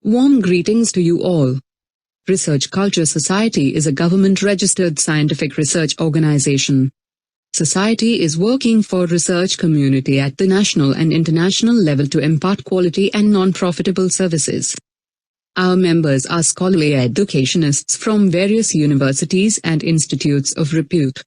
Warm greetings to you all. Research Culture Society is a government-registered scientific research organization. Society is working for research community at the national and international level to impart quality and non-profitable services. Our members are scholarly educationists from various universities and institutes of repute.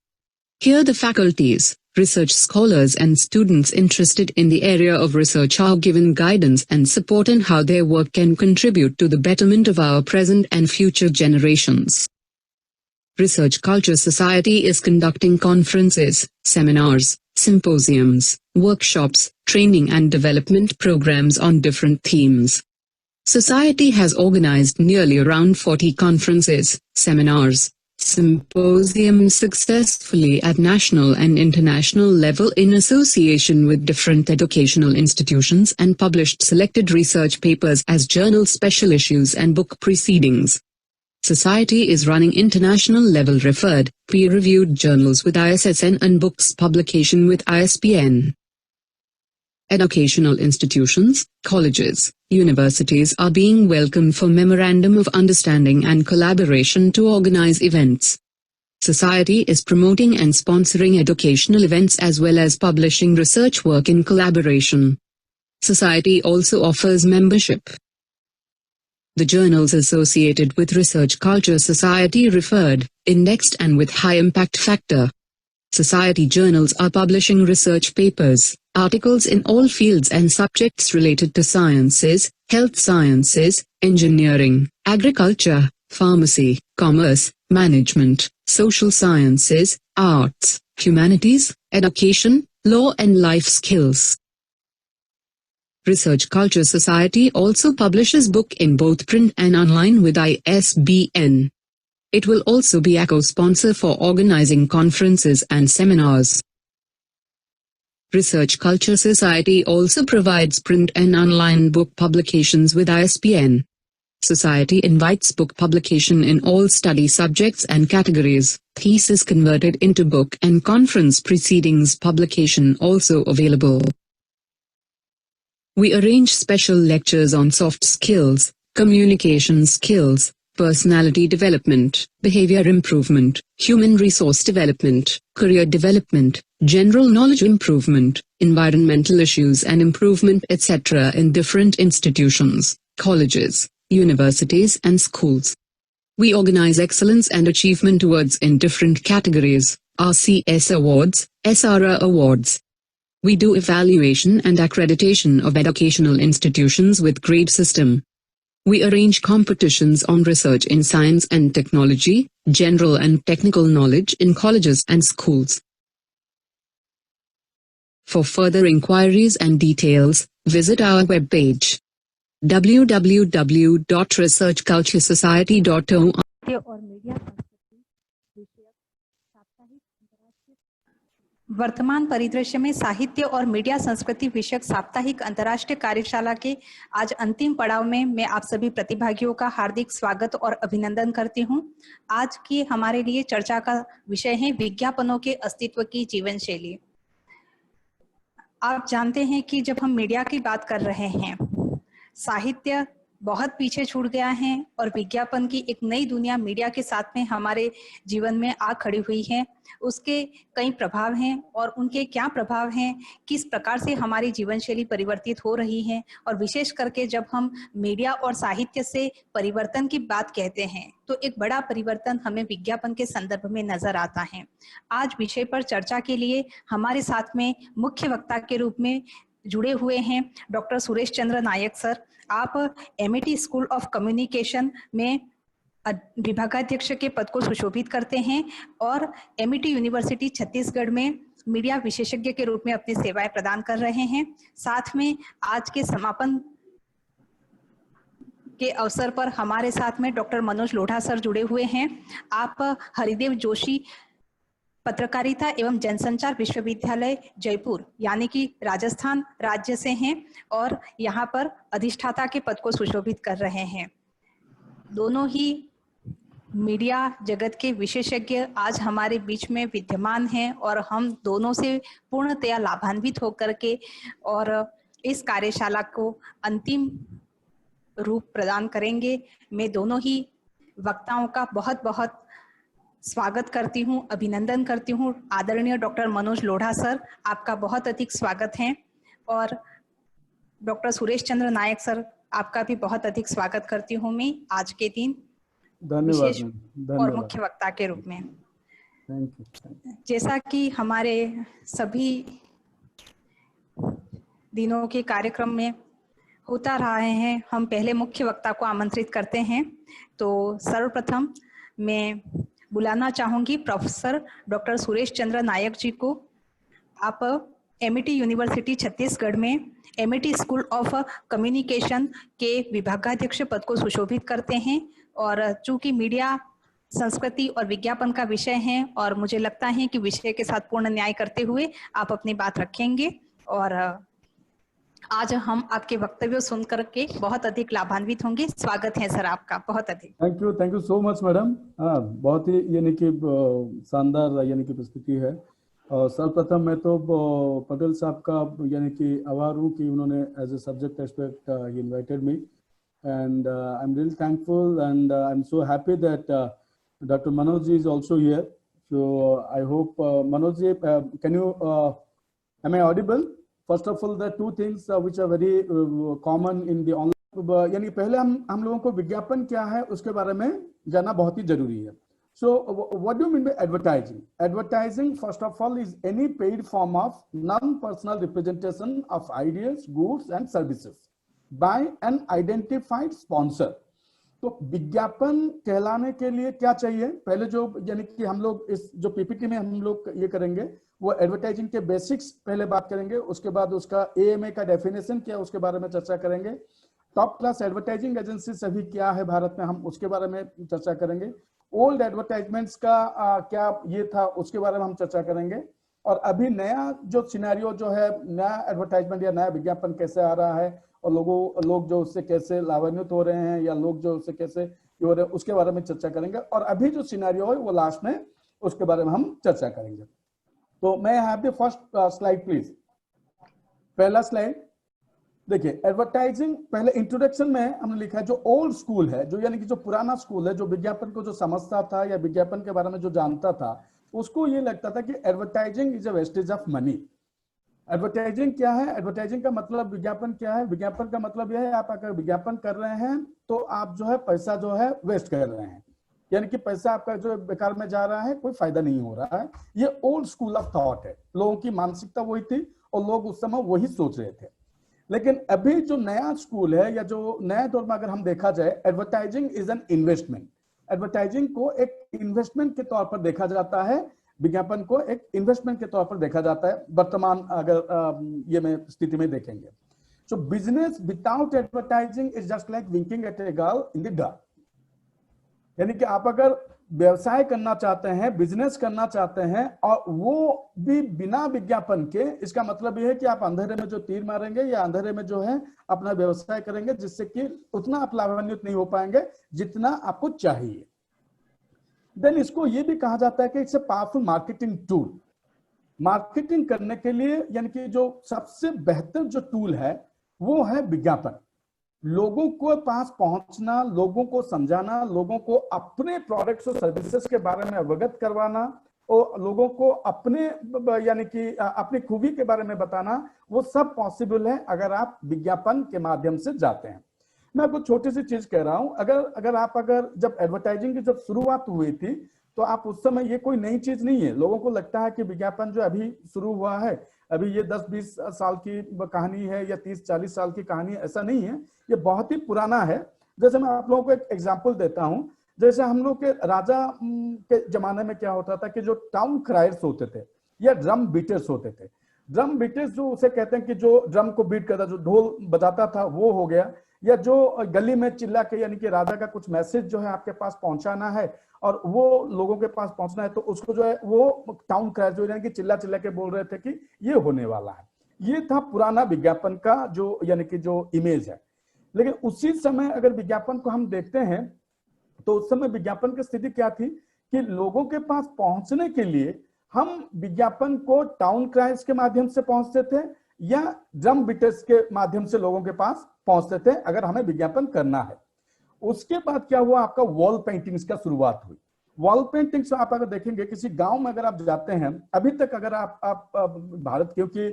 Here the faculties, research scholars and students interested in the area of research are given guidance and support in how their work can contribute to the betterment of our present and future generations. Research Culture Society is conducting conferences, seminars, symposiums, workshops, training and development programs on different themes. Society has organized nearly around 40 conferences, seminars, symposiums successfully at national and international level in association with different educational institutions and published selected research papers as journal special issues and book proceedings. Society is running international level referred, peer-reviewed journals with ISSN and books publication with ISBN. Educational institutions, colleges, universities are being welcomed for Memorandum of Understanding and collaboration to organize events. Society is promoting and sponsoring educational events as well as publishing research work in collaboration. Society also offers membership. The journals associated with Research Culture Society referred, indexed and with high impact factor. Society journals are publishing research papers, articles in all fields and subjects related to sciences, health sciences, engineering, agriculture, pharmacy, commerce, management, social sciences, arts, humanities, education, law and life skills. Research Culture Society also publishes book in both print and online with ISBN. It will also be a co-sponsor for organizing conferences and seminars. Research Culture Society also provides print and online book publications with ISBN. Society invites book publication in all study subjects and categories, thesis converted into book and conference proceedings publication also available. We arrange special lectures on soft skills, communication skills, personality development, behavior improvement, human resource development, career development, general knowledge improvement, environmental issues and improvement etc. in different institutions, colleges, universities and schools. We organize excellence and achievement awards in different categories, RCS awards, SRA awards. We do evaluation and accreditation of educational institutions with grade system. We arrange competitions on research in science and technology, general and technical knowledge in colleges and schools. For further inquiries and details, visit our webpage www.researchculturesociety.org. वर्तमान परिदृश्य में साहित्य और media संस्कृति विषयक साप्ताहिक अंतर्राष्ट्रीय कार्यशाला के आज अंतिम पड़ाव में मैं आप सभी प्रतिभागियों का हार्दिक स्वागत और अभिनंदन करती हूं। आज की हमारे लिए चर्चा का विषय है विज्ञापनों के अस्तित्व की जीवन शैली। आप जानते हैं कि जब हम मीडिया की बात कर रहे हैं, साहित्य बहुत पीछे छूट गया है और विज्ञापन की एक नई दुनिया मीडिया के साथ में हमारे जीवन में आ खड़ी हुई है। उसके कई प्रभाव हैं और उनके क्या प्रभाव हैं, किस प्रकार से हमारी जीवन शैली परिवर्तित हो रही है और विशेष करके जब हम मीडिया और साहित्य से परिवर्तन की बात कहते हैं तो एक बड़ा परिवर्तन हमें विज्ञापन के संदर्भ में नजर आता है। आज विषय पर चर्चा के लिए हमारे साथ में मुख्य वक्ता के रूप में जुड़े हुए हैं डॉक्टर सुरेश चंद्र नायक सर। आप एमईटी स्कूल ऑफ कम्युनिकेशन में विभागाध्यक्ष के पद को सुशोभित करते हैं और एमईटी यूनिवर्सिटी छत्तीसगढ़ में मीडिया विशेषज्ञ के रूप में अपनी सेवाएं प्रदान कर रहे हैं। साथ में आज के समापन के अवसर पर हमारे साथ में डॉक्टर मनोज लोढ़ा सर जुड़े हुए हैं। आप हरिदेव जोशी पत्रकारिता एवं जनसंचार विश्वविद्यालय जयपुर यानी कि राजस्थान राज्य से हैं और यहाँ पर अधिष्ठाता के पद को सुशोभित कर रहे हैं। दोनों ही मीडिया जगत के विशेषज्ञ आज हमारे बीच में विद्यमान हैं और हम दोनों से पूर्णतया लाभान्वित होकर के और इस कार्यशाला को अंतिम रूप प्रदान करेंगे। मैं दोनों ही वक्ताओं का बहुत बहुत स्वागत करती हूँ, अभिनंदन करती हूँ। आदरणीय डॉक्टर मनोज लोढ़ा सर, आपका बहुत अधिक स्वागत है, और डॉक्टर सुरेश चंद्र नायक सर, आपका भी बहुत अधिक स्वागत करती हूँ मैं आज के दिन धन्यवाद विशेष मैम, और धन्यवाद। मुख्य वक्ता के रूप में। Thank you. जैसा कि हमारे सभी दिनों के कार्यक्रम में होता रहा है, हम पहले मुख्य वक्ता को आमंत्रित करते हैं। तो सर्वप्रथम मैं बुलाना चाहूंगी प्रोफेसर डॉक्टर सुरेश चंद्र नायक जी को। आप एमईटी यूनिवर्सिटी छत्तीसगढ़ में एमईटी स्कूल ऑफ कम्युनिकेशन के विभागाध्यक्ष पद को सुशोभित करते हैं, और चूंकि मीडिया संस्कृति और विज्ञापन का विषय है, और मुझे लगता है कि विषय के साथ पूर्ण न्याय करते हुए आप अपनी बात रखेंगे, और आज हम आपके वक्तव्य सुन करके बहुत अधिक लाभान्वित होंगे। स्वागत है सर आपका, बहुत अधिक। Thank you so much madam. हाँ, बहुत ही यानी कि शानदार यानी कि प्रस्तुति है। और सर्वप्रथम मैं तो पटेल साहब का यानी कि आभार हूँ कि उन्होंने एज ए सब्जेक्ट एक्सपर्ट ही invited me, and I am really thankful, and I am so happy that doctor Manoj ji is also here. So I hope Manoj ji, can you am I audible? First of all, there are two things which are very common in the online. यानी पहले हम लोगों को विज्ञापन क्या है उसके बारे में जानना बहुत ही जरूरी है। So what do you mean by advertising? Advertising, first of all, is any paid form of non-personal representation of ideas, goods and services by an identified sponsor. तो विज्ञापन कहलाने के लिए क्या चाहिए? पहले जो यानी कि हम लोग इस जो पीपीटी में हम लोग ये करेंगे वो एडवर्टाइजिंग के बेसिक्स पहले बात करेंगे, उसके बाद उसका एएमए का डेफिनेशन क्या है उसके बारे में चर्चा करेंगे। टॉप क्लास एडवर्टाइजिंग एजेंसी सभी क्या है भारत में, हम उसके बारे में चर्चा करेंगे। ओल्ड एडवर्टाइजमेंट्स का क्या ये था उसके बारे में हम चर्चा करेंगे। और अभी नया जो सिनेरियो जो है, नया एडवर्टाइजमेंट या नया विज्ञापन कैसे आ रहा है और लोग जो उससे कैसे लाभान्वित हो रहे हैं या लोग जो उससे कैसे हो रहे हैं उसके बारे में चर्चा करेंगे। और अभी जो सिनेरियो है वो लास्ट में उसके बारे में हम चर्चा करेंगे। तो मैं have the first slide please. पहला स्लाइड देखिए, एडवर्टाइजिंग पहले इंट्रोडक्शन में हमने लिखा है जो ओल्ड स्कूल है, जो यानी कि जो पुराना स्कूल है, जो विज्ञापन को जो समझता था या विज्ञापन के बारे में जो जानता था, उसको ये लगता था कि advertising is a wastage of money. Advertising क्या है? एडवर्टाइजिंग का मतलब विज्ञापन क्या है? विज्ञापन का मतलब यह है आप अगर विज्ञापन कर रहे हैं तो आप जो है पैसा जो है वेस्ट कर रहे हैं, यानी कि पैसा आपका जो बेकार में जा रहा है, कोई फायदा नहीं हो रहा है। ये ओल्ड स्कूल ऑफ थॉट है, लोगों की मानसिकता वही थी और लोग उस समय वही सोच रहे थे। लेकिन अभी जो नया स्कूल है या जो नया दौर में अगर हम देखा जाए, advertising is an investment. Advertising को एक इन्वेस्टमेंट के तौर पर देखा जाता है, विज्ञापन को एक इन्वेस्टमेंट के तौर पर देखा जाता है वर्तमान अगर ये में स्थिति में देखेंगे। So business without advertising is just like winking at a girl in the dark. यानी कि आप अगर व्यवसाय करना चाहते हैं, बिजनेस करना चाहते हैं और वो भी बिना विज्ञापन के, इसका मतलब ये है कि आप अंधेरे में जो तीर मारेंगे या अंधेरे में जो है अपना व्यवसाय करेंगे, जिससे कि उतना आप लाभान्वित नहीं हो पाएंगे जितना आपको चाहिए। देन इसको ये भी कहा जाता है कि it's a powerful marketing tool. Marketing करने के लिए यानी कि जो सबसे बेहतर जो टूल है वो है विज्ञापन। लोगों को पास पहुंचना, लोगों को समझाना, लोगों को अपने प्रोडक्ट्स और सर्विसेज के बारे में अवगत करवाना और लोगों को अपने यानी कि अपनी खूबी के बारे में बताना, वो सब पॉसिबल है अगर आप विज्ञापन के माध्यम से जाते हैं। मैं आपको छोटी सी चीज कह रहा हूं, अगर जब एडवर्टाइजिंग की जब शुरुआत हुई थी तो आप उस समय, ये कोई नई चीज नहीं है। लोगों को लगता है कि विज्ञापन जो अभी शुरू हुआ है, अभी ये 10-20 साल की कहानी है या 30-40 साल की कहानी है, ऐसा नहीं है, ये बहुत ही पुराना है। जैसे मैं आप लोगों को एक एग्जांपल देता हूं, जैसे हम लोग के राजा के जमाने में क्या होता था कि जो टाउन क्रायर्स होते थे या ड्रम बीटर्स होते थे। ड्रम बीटर्स जो उसे कहते हैं कि जो ड्रम को बीट करता, जो ढोल बजाता था, वो हो गया। या जो गली में चिल्ला के यानी कि राजा का कुछ मैसेज जो है आपके पास पहुंचाना है और वो लोगों के पास पहुंचना है, तो उसको जो है वो टाउन क्रायर जो यानी कि चिल्ला चिल्ला के बोल रहे थे कि ये होने वाला है। ये था पुराना विज्ञापन का जो यानी कि जो इमेज है। लेकिन उसी समय अगर विज्ञापन को हम देखते हैं तो उस समय विज्ञापन की स्थिति क्या थी कि लोगों के पास पहुंचने के लिए हम विज्ञापन को टाउन क्रायर्स के माध्यम से पहुंचते थे या ड्रम बीटर्स के माध्यम से लोगों के पास पहुंचते थे अगर हमें विज्ञापन करना है। उसके बाद क्या हुआ, आपका वॉल पेंटिंग्स का शुरुआत हुई। वॉल पेंटिंग्स आप अगर देखेंगे किसी गांव में अगर आप जाते हैं, अभी तक अगर आप भारत, क्योंकि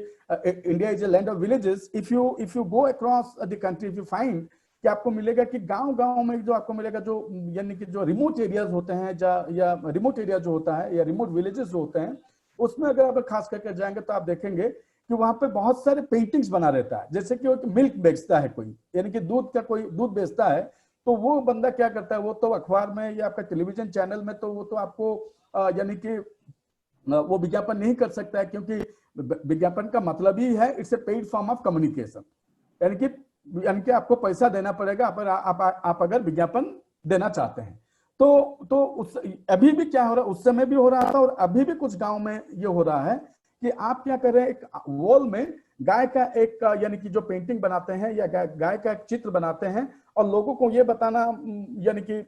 India is a land of villages, if you go across the country, if you find कि आपको मिलेगा कि गांव गांव में जो आपको मिलेगा, जो यानी कि जो रिमोट एरियाज होते हैं या रिमोट एरिया जो होता है या रिमोट विलेजेस जो होते हैं, उसमें अगर आप खास करके जाएंगे तो आप देखेंगे कि वहां पे बहुत सारे पेंटिंग्स बना रहता है। जैसे कि मिल्क बेचता है कोई, यानी कि कोई दूध बेचता है, तो वो बंदा क्या करता है, वो तो अखबार में या आपका टेलीविजन चैनल में तो वो तो आपको यानी कि वो विज्ञापन नहीं कर सकता है, क्योंकि विज्ञापन का मतलब ही है it's a paid form of communication, यानी कि आपको पैसा देना पड़ेगा आप अगर विज्ञापन देना चाहते हैं। तो उस अभी भी क्या हो रहा है, उस समय भी हो रहा था और अभी भी कुछ गांव में ये हो रहा है कि आप क्या कर रहे हैं, एक वॉल में गाय का एक यानी कि जो पेंटिंग बनाते हैं या गाय का एक चित्र बनाते हैं और लोगों को ये बताना यानी कि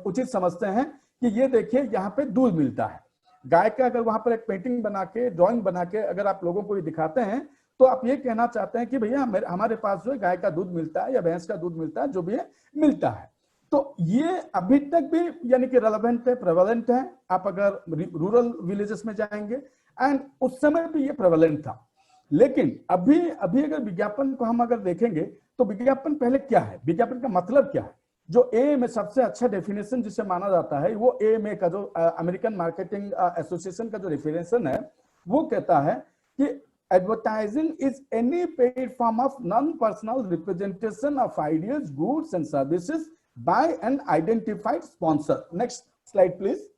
उचित समझते हैं कि ये देखिए यहाँ पे दूध मिलता है गाय का। अगर वहां पर एक पेंटिंग बना के, ड्राइंग बना के अगर आप लोगों को ये दिखाते हैं तो आप ये कहना चाहते हैं कि भैया हमारे पास जो है गाय का दूध मिलता है या भैंस का दूध मिलता है, जो भी है मिलता है। तो ये अभी तक भी यानी कि रेलेवेंट है, प्रेवलेंट है। आप अगर रूरल विलेजेस में जाएंगे एंड उस समय भी ये प्रेवलेंट था। लेकिन अभी अगर विज्ञापन को हम अगर देखेंगे तो विज्ञापन पहले क्या है, विज्ञापन का मतलब क्या है। जो एएमए सबसे अच्छा डेफिनेशन जिसे माना जाता है, वो एएमए का जो अमेरिकन मार्केटिंग एसोसिएशन का जो डेफिनेशन है, वो कहता है कि advertising is any paid form of non personal representation of ideas, goods and services by an identified sponsor. Next slide please.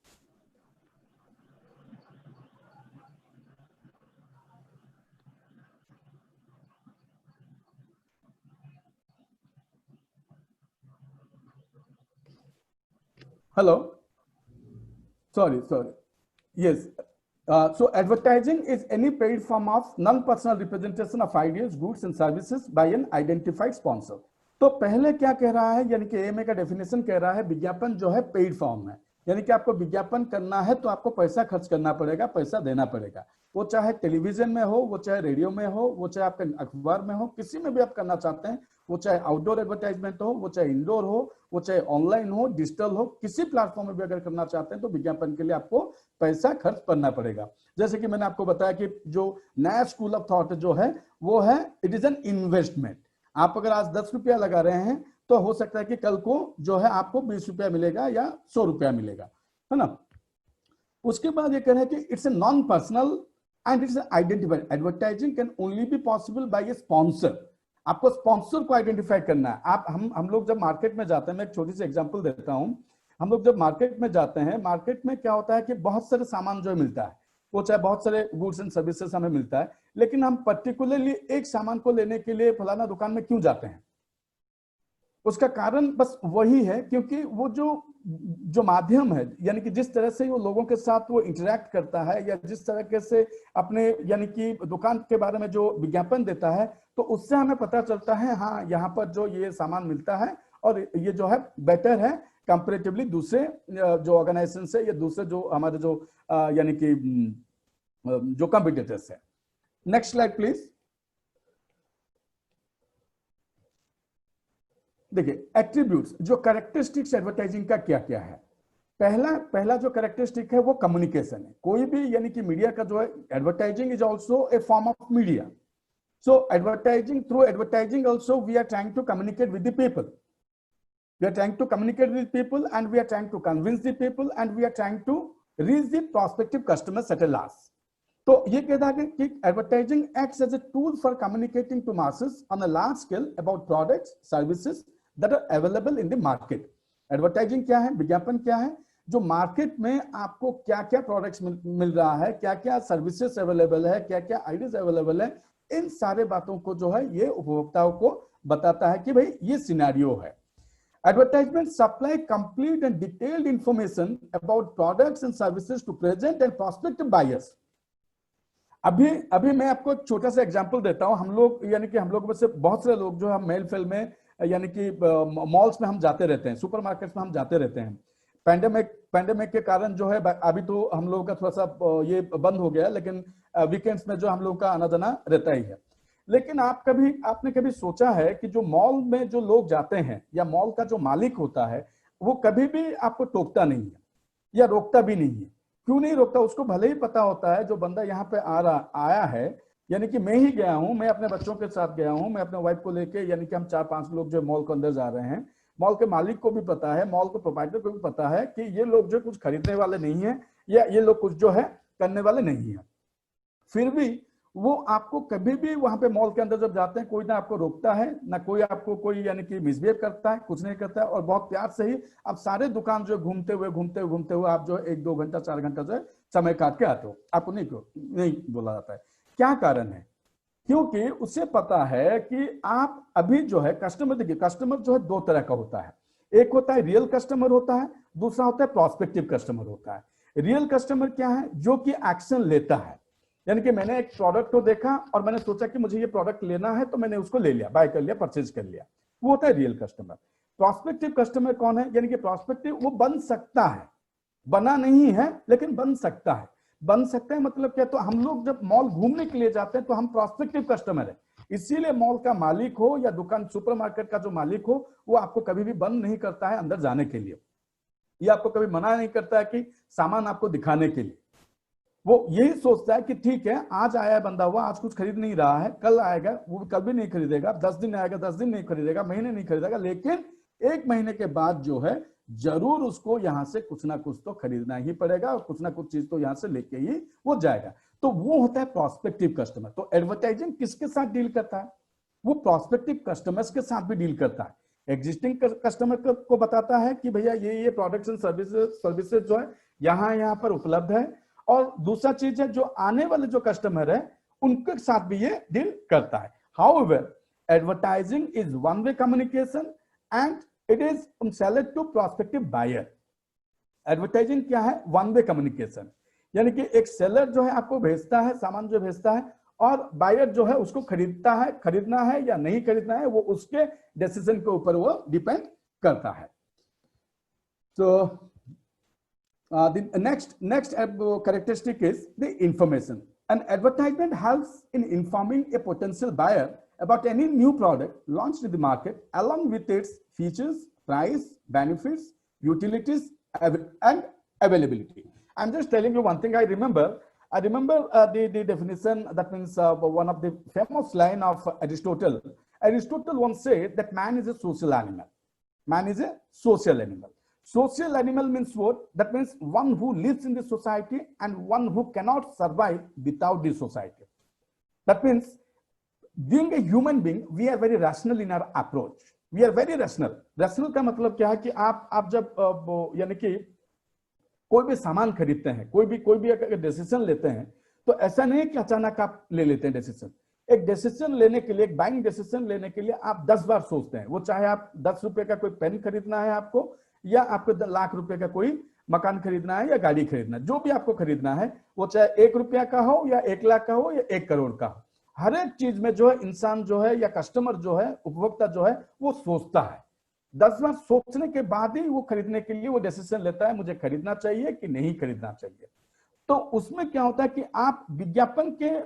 Hello. Sorry. Yes. So advertising is any paid form of non-personal representation of ideas, goods and services by an identified sponsor. तो पहले क्या कह रहा है, यानी कि AMA का definition कह रहा है विज्ञापन जो है पेड फॉर्म है, यानी कि आपको विज्ञापन करना है तो आपको पैसा खर्च करना पड़ेगा, पैसा देना पड़ेगा। वो चाहे टेलीविजन में हो, वो चाहे रेडियो में हो, वो चाहे आपके अखबार में हो, किसी में भी आप करना चाहते हैं, वो चाहे आउटडोर एडवर्टाइजमेंट हो, वो चाहे इंडोर हो, वो चाहे ऑनलाइन हो, डिजिटल हो, किसी प्लेटफॉर्म में भी अगर करना चाहते हैं तो विज्ञापन के लिए आपको पैसा खर्च करना पड़ेगा। जैसे कि मैंने आपको बताया कि जो नया स्कूल ऑफ थॉट जो है वो है इट इज एन इन्वेस्टमेंट। आप अगर आज 10 रुपया लगा रहे हैं तो हो सकता है कि कल को जो है आपको 20 रुपया मिलेगा या 100 रुपया मिलेगा, है ना। उसके बाद ये कह रहे हैं कि it's a non personal and it's identified. Advertising can only be possible by A sponsor. आपको स्पॉन्सर को आइडेंटिफाई करना है। आप हम लोग जब मार्केट में जाते हैं, मैं एक छोटी सी एग्जांपल देता हूं। हम लोग जब मार्केट में जाते हैं, मार्केट में क्या होता है कि बहुत सारे सामान जो मिलता है, वो चाहे बहुत सारे गुड्स एंड सर्विसेज हमें मिलता है, लेकिन हम पर्टिकुलरली एक सामान को लेने के लिए फलाना दुकान में क्यों जाते हैं? उसका कारण बस वही है क्योंकि वो जो माध्यम है, यानी कि जिस तरह से वो लोगों के साथ वो इंटरेक्ट करता है या जिस तरह से अपने यानी कि दुकान के बारे में जो विज्ञापन देता है, तो उससे हमें पता चलता है हाँ यहाँ पर जो ये सामान मिलता है और ये जो है बेटर है कंपैरेटिवली दूसरे जो ऑर्गेनाइजेशन से या दूसरे जो हमारे जो यानी कि जो कंपटीटर्स है। Next slide please. देखिए एट्रीब्यूट्स, जो कैरेक्टरिस्टिक्स एडवर्टाइजिंग का क्या क्या है। पहला जो कैरेक्टरिस्टिक है वो कम्युनिकेशन है। कोई भी यानी कि मीडिया का जो है, advertising is also a form of media. So through advertising also we are trying to communicate with the people. We are trying to communicate with people and we are trying to convince the people and we are trying to reach the prospective customers at a last. तो ये कहता है कि advertising acts as a tool for communicating to masses on a large scale about products, services that are available in the market. Advertising क्या है, विज्ञापन क्या है, जो मार्केट में आपको क्या क्या प्रोडक्ट्स मिल रहा है, क्या क्या सर्विसेज अवेलेबल है, क्या क्या आइडियाज अवेलेबल है, इन सारे बातों को जो है ये उपभोक्ताओं को बताता है कि भाई ये सिनेरियो है। Advertisement supply complete and detailed information about products and services to present and prospective buyers. अभी मैं आपको एक छोटा सा एग्जांपल देता हूं। हम लोग यानी कि हम लोग में से बहुत सारे लोग जो हम मेल फेल में यानी कि मॉल्स में हम जाते रहते हैं, सुपरमार्केट्स में हम जाते रहते हैं। पैंडेमिक के कारण जो है अभी तो हम लोगों का थोड़ा सा ये बंद हो गया, लेकिन वीकेंड्स में जो हम लोगों का आना जाना रहता ही है। लेकिन आपने कभी सोचा है कि जो मॉल में जो लोग जाते हैं या मॉल का जो मालिक होता है वो कभी भी आपको टोकता नहीं है या रोकता भी नहीं है। क्यों नहीं रोकता? उसको भले ही पता होता है जो बंदा यहाँ पे आया है, यानी कि मैं ही गया हूँ, मैं अपने बच्चों के साथ गया हूँ, मैं अपने वाइफ को लेके, यानी कि हम 4-5 लोग जो मॉल के अंदर जा रहे हैं, मॉल के मालिक को भी पता है, मॉल के प्रोप्राइटर को भी पता है कि ये लोग जो कुछ खरीदने वाले नहीं है या ये लोग कुछ जो है करने वाले नहीं है। फिर भी वो आपको कभी भी वहां पे मॉल के अंदर जब जाते हैं, कोई ना आपको रोकता है, ना कोई आपको कोई यानी कि मिसबिहेव करता है, कुछ नहीं करता है, और बहुत प्यार से ही आप सारे दुकान जो घूमते हुए आप जो 1-2 घंटा 4 घंटा जो है समय काट के आते हो। आपको नहीं बोला जाता है। क्या कारण है? क्योंकि उसे पता है कि आप अभी जो है कस्टमर, देखिए कस्टमर जो है 2 तरह का होता है। एक होता है रियल कस्टमर होता है, दूसरा होता है प्रोस्पेक्टिव कस्टमर होता है। रियल कस्टमर क्या है? जो कि एक्शन लेता है, यानी कि मैंने एक प्रोडक्ट को देखा और मैंने सोचा कि मुझे ये प्रोडक्ट लेना है, तो मैंने उसको ले लिया, बाय कर लिया, परचेज कर लिया, वो होता है रियल कस्टमर। प्रोस्पेक्टिव कस्टमर कौन है? यानी कि प्रोस्पेक्टिव वो बन सकता है, बना नहीं है लेकिन बन सकता है। बन सकता है मतलब क्या? तो हम लोग जब मॉल घूमने के लिए जाते हैं तो हम प्रोस्पेक्टिव कस्टमर है, इसीलिए मॉल का मालिक हो या दुकान सुपरमार्केट का जो मालिक हो वो आपको कभी भी बंद नहीं करता है अंदर जाने के लिए, या आपको कभी मना नहीं करता है कि सामान आपको दिखाने के लिए। वो यही सोचता है कि ठीक है, आज आया है बंदा हुआ, आज कुछ खरीद नहीं रहा है, कल आएगा वो कल भी नहीं खरीदेगा, 10 दिन आएगा 10 दिन नहीं खरीदेगा, महीने नहीं खरीदेगा, लेकिन 1 महीने के बाद जो है जरूर उसको यहां से कुछ ना कुछ तो खरीदना ही पड़ेगा और कुछ ना कुछ चीज तो यहां से लेके ही वो जाएगा। तो वो होता है प्रोस्पेक्टिव कस्टमर। तो एडवर्टाइजिंग किसके साथ डील करता है? वो प्रोस्पेक्टिव कस्टमर्स के साथ भी डील करता है। एग्जिस्टिंग कस्टमर को बताता है कि भैया ये प्रोडक्ट्स एंड सर्विसेज जो है यहाँ पर उपलब्ध है, और दूसरा चीज है जो आने वाले जो कस्टमर है उनके साथ भी ये डील करता है। However advertising is one way communication and it is select to prospective buyer. Advertising क्या है? वन वे कम्युनिकेशन, यानी कि एक सेलर जो है आपको भेजता है, सामान जो भेजता है, और बायर जो है उसको खरीदना है या नहीं खरीदना है, वो उसके डिसीजन के ऊपर वो डिपेंड करता है। तो the next characteristic is the information. An advertisement helps in informing a potential buyer about any new product launched in the market, along with its features, price, benefits, utilities, and availability. I'm just telling you one thing. I remember the definition, that means one of the famous line of Aristotle. Aristotle once said that man is a social animal. Man is a social animal. Social animal means what? That means one who lives in the society and one who cannot survive without the society. That means being a human being, we are very rational in our approach. We are very rational. Rational का मतलब क्या है कि आप जब यानी कि कोई भी सामान खरीदते हैं, कोई भी अगर डिसीजन लेते हैं, तो ऐसा नहीं है कि अचानक आप ले लेते हैं डिसीजन। एक डिसीजन लेने के लिए, एक बाइंग डिसीजन लेने के लिए आप 10 बार सोचते हैं। वो चाहे आप 10 रुपए का कोई पेन खरीदना है आपको, या आपको लाख रुपए का कोई मकान खरीदना है या गाड़ी खरीदना है, जो भी आपको खरीदना है, वो चाहे 1 रुपया का हो या 1 लाख का हो या 1 करोड़ का हो, हर एक चीज में जो है इंसान जो है या कस्टमर जो है, उपभोक्ता जो है, वो सोचता है। 10 बार सोचने के बाद ही वो खरीदने के लिए वो डिसीजन लेता है, मुझे खरीदना चाहिए कि नहीं खरीदना चाहिए। तो उसमें क्या होता है कि आप विज्ञापन के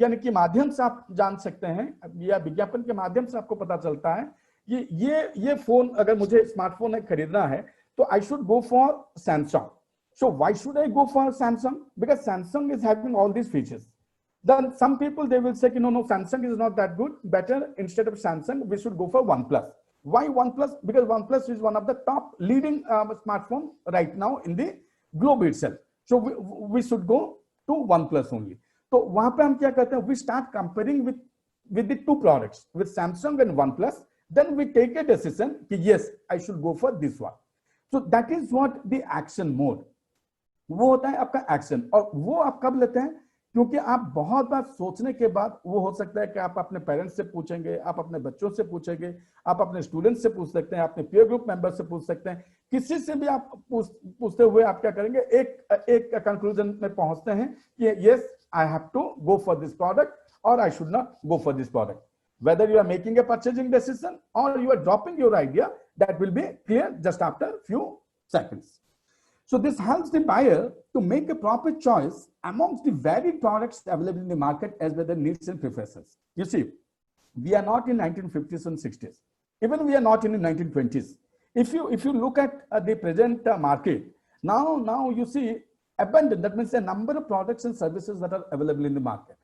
यानी कि माध्यम से आप जान सकते हैं, या विज्ञापन के माध्यम से आपको पता चलता है कि ये फोन, अगर मुझे स्मार्टफोन खरीदना है तो I should go for Samsung. So why should I go for Samsung? Because Samsung is having all these features. Then some people, they will say no, Samsung is not that good, better instead of Samsung we should go for OnePlus. Why OnePlus? Because OnePlus is one of the top leading smartphone right now in the globe itself. So we should go to OnePlus only. तो वहां पे हम क्या करते हैं? We start comparing with the two products, with Samsung and OnePlus. Then we take a decision कि yes, I should go for this one. So that is what the action mode. वो होता है आपका एक्शन। और वो आप कब लेते हैं? क्योंकि आप बहुत बार सोचने के बाद, वो हो सकता है कि आप अपने पेरेंट्स से पूछेंगे, आप अपने बच्चों से पूछेंगे, आप अपने स्टूडेंट्स से पूछ सकते हैं, अपने पीयर ग्रुप मेंबर से पूछ सकते हैं, किसी से भी आप पूछते हुए आप क्या करेंगे? एक कंक्लूजन में पहुंचते हैं कि yes, I have to go for this product और I should not go for this product. Whether you are making a purchasing decision or you are dropping your idea, that will be clear just after few seconds. So this helps the buyer to make a proper choice amongst the varied products available in the market as per their needs and preferences. You see, we are not in 1950s and 60s. Even we are not in the 1920s. If you look at the present market, now you see abundant, that means a number of products and services that are available in the market.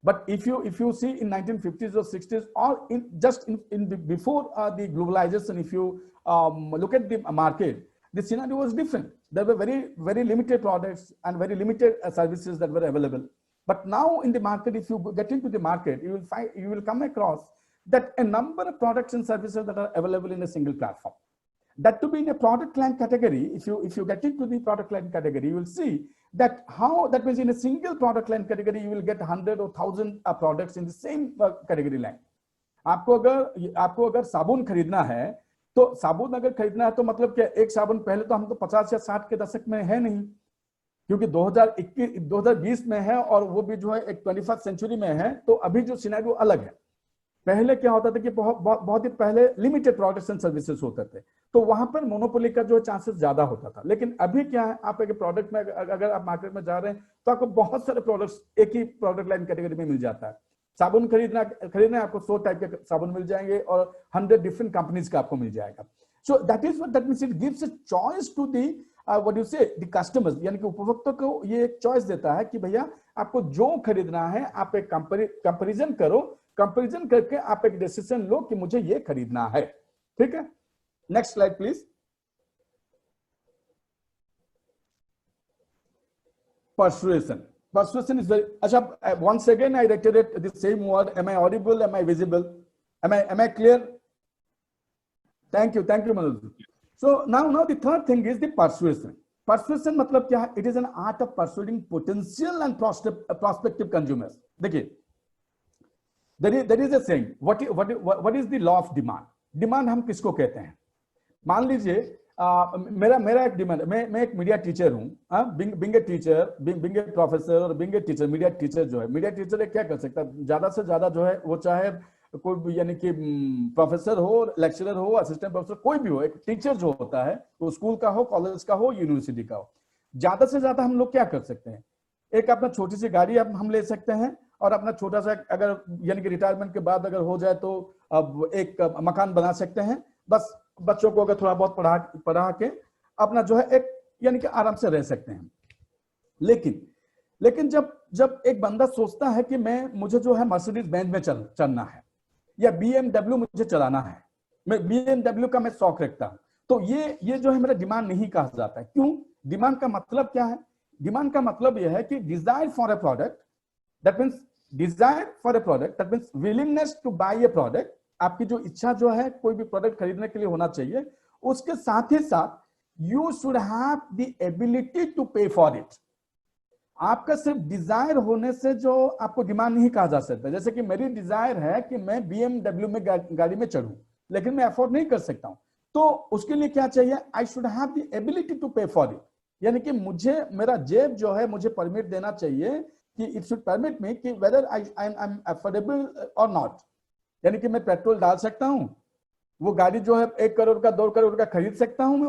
But if you see in 1950s or 60s, or before the globalization, if you look at the market, the scenario was different. There were very limited products and very limited services that were available. But now in the market, if you get into the market, you will come across that a number of products and services that are available in a single platform. That to be in a product line category, if you get into the product line category, you will see that that means in a single product line category, you will get 100 or 1000 products in the same category line. आपको अगर साबुन खरीदना है, तो साबुन अगर खरीदना है तो मतलब क्या, एक साबुन पहले तो हम तो 50 या 60 के दशक में है नहीं, क्योंकि 2020 में है और वो भी जो है एक 21st सेंचुरी में है, तो अभी जो सिनेरियो अलग है। पहले क्या होता था कि बहुत ही पहले लिमिटेड प्रोडक्ट्स एंड सर्विसेज होते थे, तो वहां पर मोनोपोली का जो चांसेस ज्यादा होता था। लेकिन अभी क्या है, आप एक प्रोडक्ट में अगर आप मार्केट में जा रहे हैं तो आपको बहुत सारे प्रोडक्ट्स एक ही प्रोडक्ट लाइन कैटेगरी में मिल जाता है। साबुन खरीदना आपको 100 टाइप के साबुन मिल जाएंगे और 100 डिफरेंट कंपनीज का आपको मिल जाएगा। So that means it gives a choice to the what you say the customers, यानी कि उपभोक्ता को ये एक चॉइस देता है कि भैया आपको जो खरीदना है आप एक कंपैरिजन करो, कंपैरिजन करके आप एक डिसीजन लो कि मुझे ये खरीदना है। ठीक है, next slide please. Persuasion is very, Acha, once again I reiterate the same word. Am I audible? Am I visible? Am I clear? Thank you Manoj. So now the third thing is the persuasion. Persuasion मतलब क्या है? It is an art of persuading potential and prospective consumers. देखिए, there is a saying, what is the law of demand? Demand हम किसको कहते हैं? मान लीजिए मेरा एक डिमांड, मैं एक मीडिया टीचर हूँ, being a teacher, being a professor और being a teacher, media teacher जो है, मीडिया टीचर क्या कर सकता है? ज्यादा से ज्यादा जो है वो चाहे कोई यानी कि प्रोफेसर हो, लेक्चरर हो, असिस्टेंट प्रोफेसर, कोई भी हो, एक टीचर जो होता है वो स्कूल का हो, कॉलेज का हो, यूनिवर्सिटी का हो, ज्यादा से ज्यादा हम लोग क्या कर सकते हैं? एक अपना छोटी सी गाड़ी हम ले सकते हैं और अपना छोटा सा, अगर यानी कि रिटायरमेंट के बाद अगर हो जाए तो अब एक मकान बना सकते हैं। बस बच्चों को अगर थोड़ा बहुत पढ़ा के अपना जो है एक यानी कि आराम से रह सकते हैं। लेकिन जब एक बंदा सोचता है कि मुझे जो है मर्सिडीज बेंज में चलना है या BMW मुझे चलाना है, मैं BMW का मैं शौक रखता हूं, तो ये जो है मेरा डिमांड नहीं कहा जाता है। क्यों? डिमांड का मतलब क्या है? डिमांड का मतलब यह है कि desire for a product, that means willingness to buy a product. आपकी जो इच्छा जो है कोई भी प्रोडक्ट खरीदने के लिए होना चाहिए, उसके साथ ही साथ you should have the ability to pay for it. आपका सिर्फ डिजायर होने से जो आपको डिमांड नहीं कहा जा सकता। जैसे कि मेरी डिजायर है कि मैं BMW में गाड़ी में चढ़ूं, लेकिन मैं अफोर्ड नहीं कर सकता हूं, तो उसके लिए क्या चाहिए? I should have the ability to pay for it, यानी कि मुझे मेरा जेब जो है मुझे परमिट देना चाहिए कि इट शुड परमिट मी कि वेदर आई एम अफोर्डेबल और नॉट, यानी कि मैं पेट्रोल डाल सकता हूं, वो गाड़ी जो है 1 करोड़ का 2 करोड़ का खरीद सकता हूं, मैं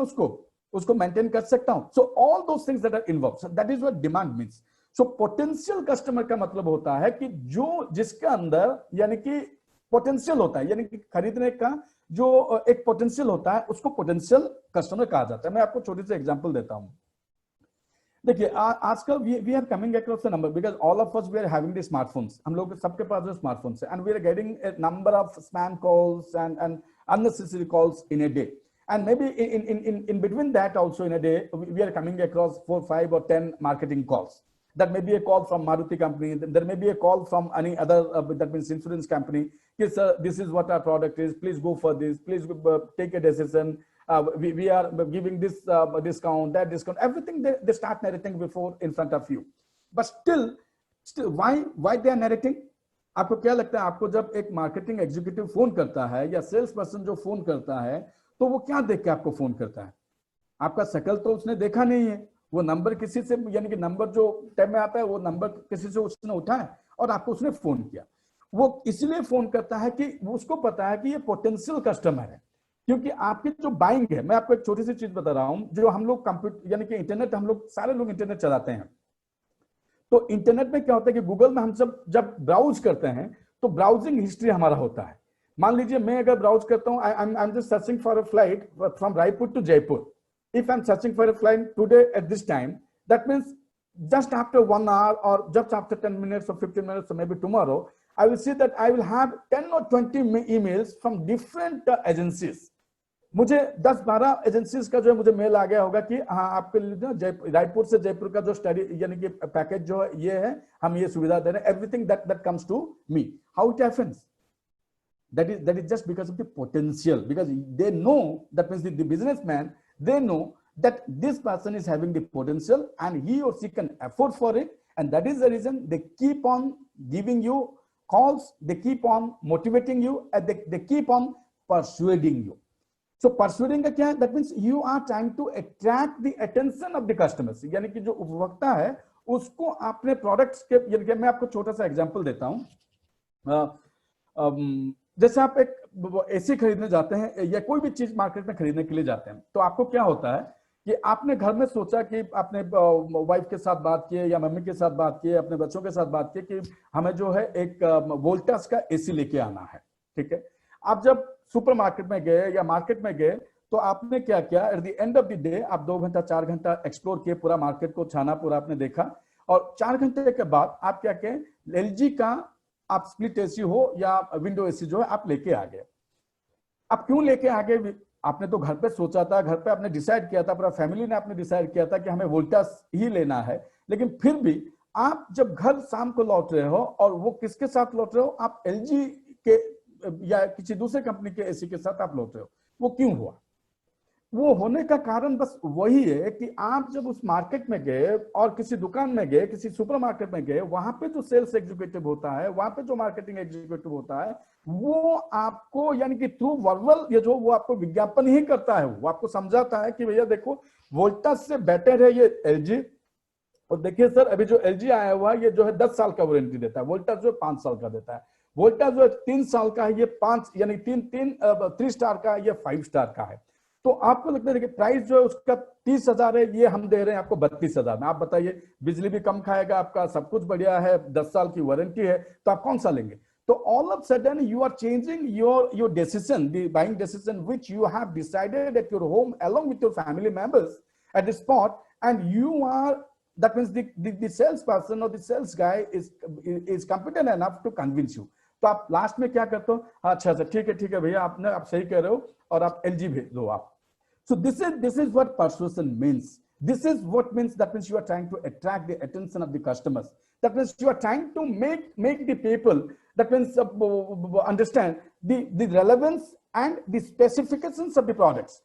उसको मेंटेन कर सकता हूं। So all those things that are involved, so that is what demand means. So potential customer का मतलब होता है कि जिसके अंदर यानी कि पोटेंशियल होता है, यानी कि खरीदने का जो एक पोटेंशियल होता है, उसको पोटेंशियल कस्टमर कहा जाता है। मैं आपको छोटी सी एग्जांपल देता हूं। देखिए, आजकल we are coming across the number because all of us we are having the smartphones. हम लोग सबके पास जो स्मार्टफोन्स है, and we are getting a number of spam calls and unnecessary calls in a day, and maybe in between that also in a day we are coming across 4, 5 or 10 marketing calls. That may be a call from Maruti company, there may be a call from any other that means insurance company. Yes sir, this is what our product is, please go for this, please take a decision, we are giving this discount, that discount, everything they start narrating before in front of you. But still why they are narrating? आपको क्या लगता है? आपको जब एक marketing executive phone करता है या सेल्स पर्सन जो फोन करता है, तो वो क्या देख के आपको फोन करता है? आपका शक्ल तो उसने देखा नहीं है, वो नंबर किसी से, यानी कि नंबर जो टैब में आता है वो नंबर किसी से उसने उठाया और आपको उसने फोन किया। वो इसलिए फोन करता है कि उसको पता है कि ये पोटेंशियल कस्टमर है, क्योंकि आपकी जो बाइंग है, मैं आपको एक छोटी सी चीज बता रहा हूं, जो हम लोग कंप्यूटर यानी कि इंटरनेट, हम लोग सारे लोग इंटरनेट चलाते हैं, तो इंटरनेट में क्या होता है कि गूगल में हम सब जब ब्राउज करते हैं तो ब्राउजिंग हिस्ट्री हमारा होता है। मान लीजिए मैं अगर ब्राउज करता हूँ, I am just searching for a flight from Raipur to Jaipur. If I am searching for a flight today at this time, that means just after 1 hour or just after 10 minutes or 15 minutes or maybe tomorrow, I will see that I will have 10 or 20 emails from different agencies. मुझे 10-12 agencies का जो है मुझे mail आ गया होगा कि हाँ आपके लिए रायपुर से जयपुर का जो स्टडी यानी कि पैकेज जो है ये है, हम ये सुविधा दे रहे हैं, everything that comes to me. How it happens? that is just because of the potential, because they know, that means the businessman, they know that this person is having the potential and he or she can afford for it, and that is the reason they keep on giving you calls, they keep on motivating you, and they keep on persuading you. So persuading का क्या है? That means you are trying to attract the attention of the customers, यानी कि जो उपभोक्ता है उसको अपने प्रोडक्ट्स के, यानी कि मैं आपको छोटा सा एग्जांपल देता हूँ। जैसे आप एक एसी खरीदने जाते हैं या कोई भी चीज मार्केट में खरीदने के लिए जाते हैं, तो आपको क्या होता है कि आपने घर में सोचा कि आपने वाइफ के साथ बात की या मम्मी के साथ बात की, अपने बच्चों के साथ बात की कि हमें जो है एक वोल्टास का एसी लेके आना है, ठीक है। आप जब सुपरमार्केट में गए या मार्केट में गए तो आपने क्या किया? At the end of the day आप 2 घंटा 4 घंटा एक्सप्लोर किए, पूरा मार्केट को छाना, पूरा आपने देखा, और 4 घंटे के बाद आप क्या किए? एलजी का आप स्प्लिट एसी हो या विंडो एसी जो है आप लेके आ गए। आप क्यों लेके आ गए? आपने तो घर पे सोचा था, घर पे आपने डिसाइड किया था, पूरा फैमिली ने आपने डिसाइड किया था कि हमें वोल्टास ही लेना है, लेकिन फिर भी आप जब घर शाम को लौट रहे हो, और वो किसके साथ लौट रहे हो? आप एलजी के या किसी दूसरे कंपनी के एसी के साथ आप लौट रहे हो। वो क्यों हुआ? वो होने का कारण बस वही है कि आप जब उस मार्केट में गए और किसी दुकान में गए, किसी सुपरमार्केट में गए, वहां पे जो सेल्स एग्जीक्यूटिव होता है, वहां पे जो मार्केटिंग एग्जीक्यूटिव होता है, वो आपको यानी कि थ्रू वर्बल ये जो वो आपको विज्ञापन ही करता है, वो आपको समझाता है कि भैया देखो वोल्टास से बेटर है ये एलजी, और देखिए सर अभी जो एलजी आया हुआ है ये जो है 10 साल का वारंटी देता है, वोल्टास जो 5 साल का देता है, वोल्टास जो 3 साल का है, ये 5 यानी 3 स्टार का, ये 5 स्टार का है। तो आपको लगता है कि प्राइस जो है उसका 30,000 है, ये हम दे रहे हैं आपको 32,000 में। आप बताइए, बिजली भी कम खाएगा आपका, सब कुछ बढ़िया है, 10 साल की वारंटी है, तो आप कौन सा लेंगे? तो all of sudden you are changing your decision, the buying decision which you have decided at your home along with your family members at the spot, and you are, that means the salesperson or the sales guy is competent enough to convince you. तो आप last में क्या करते हो? अच्छा ठीक है भैया, आप सही कह रहे हो, और आप एलजी भेज दो आप। So this is what persuasion means. This is what means, that means you are trying to attract the attention of the customers. That means you are trying to make the people, that means understand the relevance and the specifications of the products.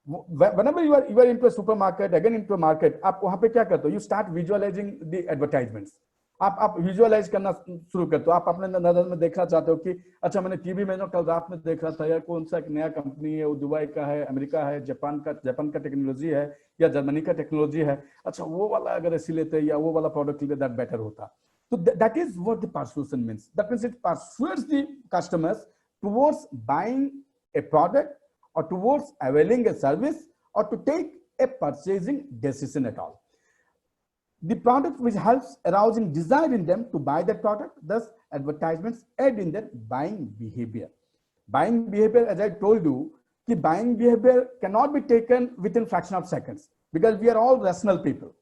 Whenever you are into a supermarket, again into a market, आप वहां पे क्या करते हो? You start visualizing the advertisements. आप visualise करना शुरू करते हो, आप अपने नजर में देखना चाहते हो कि अच्छा मैंने टीवी में जो कल रात में देख रहा था यार, कौन सा एक नया कंपनी है, वो दुबई का है, अमेरिका है, जापान का टेक्नोलॉजी है या जर्मनी का टेक्नोलॉजी है, अच्छा वो वाला अगर ऐसी लेते या वो वाला प्रोडक्ट लेते दैट बेटर होता। तो that is what the persuasion means. That means it persuades the customers towards buying a product or towards availing a service or to take a purchasing decision at all. The product which helps arousing desire in them to buy that product, thus advertisements aid in their buying behavior. Buying behavior, as I told you, कि buying behavior cannot be taken within fraction of seconds because we are all rational people.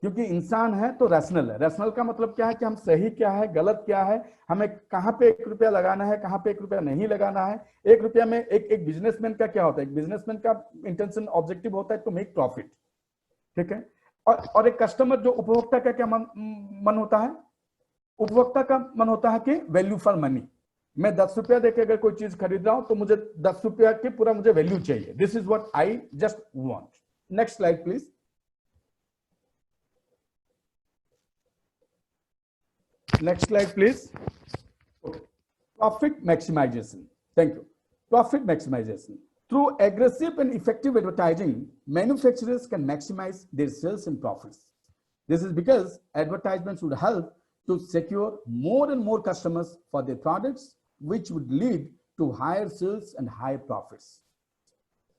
क्योंकि इंसान है तो rational है। Rational का मतलब क्या है कि हम सही क्या है, गलत क्या है, हमें कहाँ पे 1 रुपया लगाना है, कहाँ पे 1 रुपया नहीं लगाना है। 1 रुपया में एक बिजनेसमैन का क्या होता है? एक बिजनेसमैन का इंटेंशन ऑब्जेक्टिव होता है टू मेक प्रॉफिट, ठीक है। और एक कस्टमर जो उपभोक्ता का क्या मन होता है? उपभोक्ता का मन होता है कि वैल्यू फॉर मनी। मैं 10 रुपया देकर अगर कोई चीज खरीद रहा हूं तो मुझे 10 रुपया की पूरा मुझे वैल्यू चाहिए। This is what I just want. Next slide please. Next slide, please. Okay. Profit maximization. Thank you. Profit maximization. Through aggressive and effective advertising, manufacturers can maximize their sales and profits. This is because advertisements would help to secure more and more customers for their products, which would lead to higher sales and higher profits.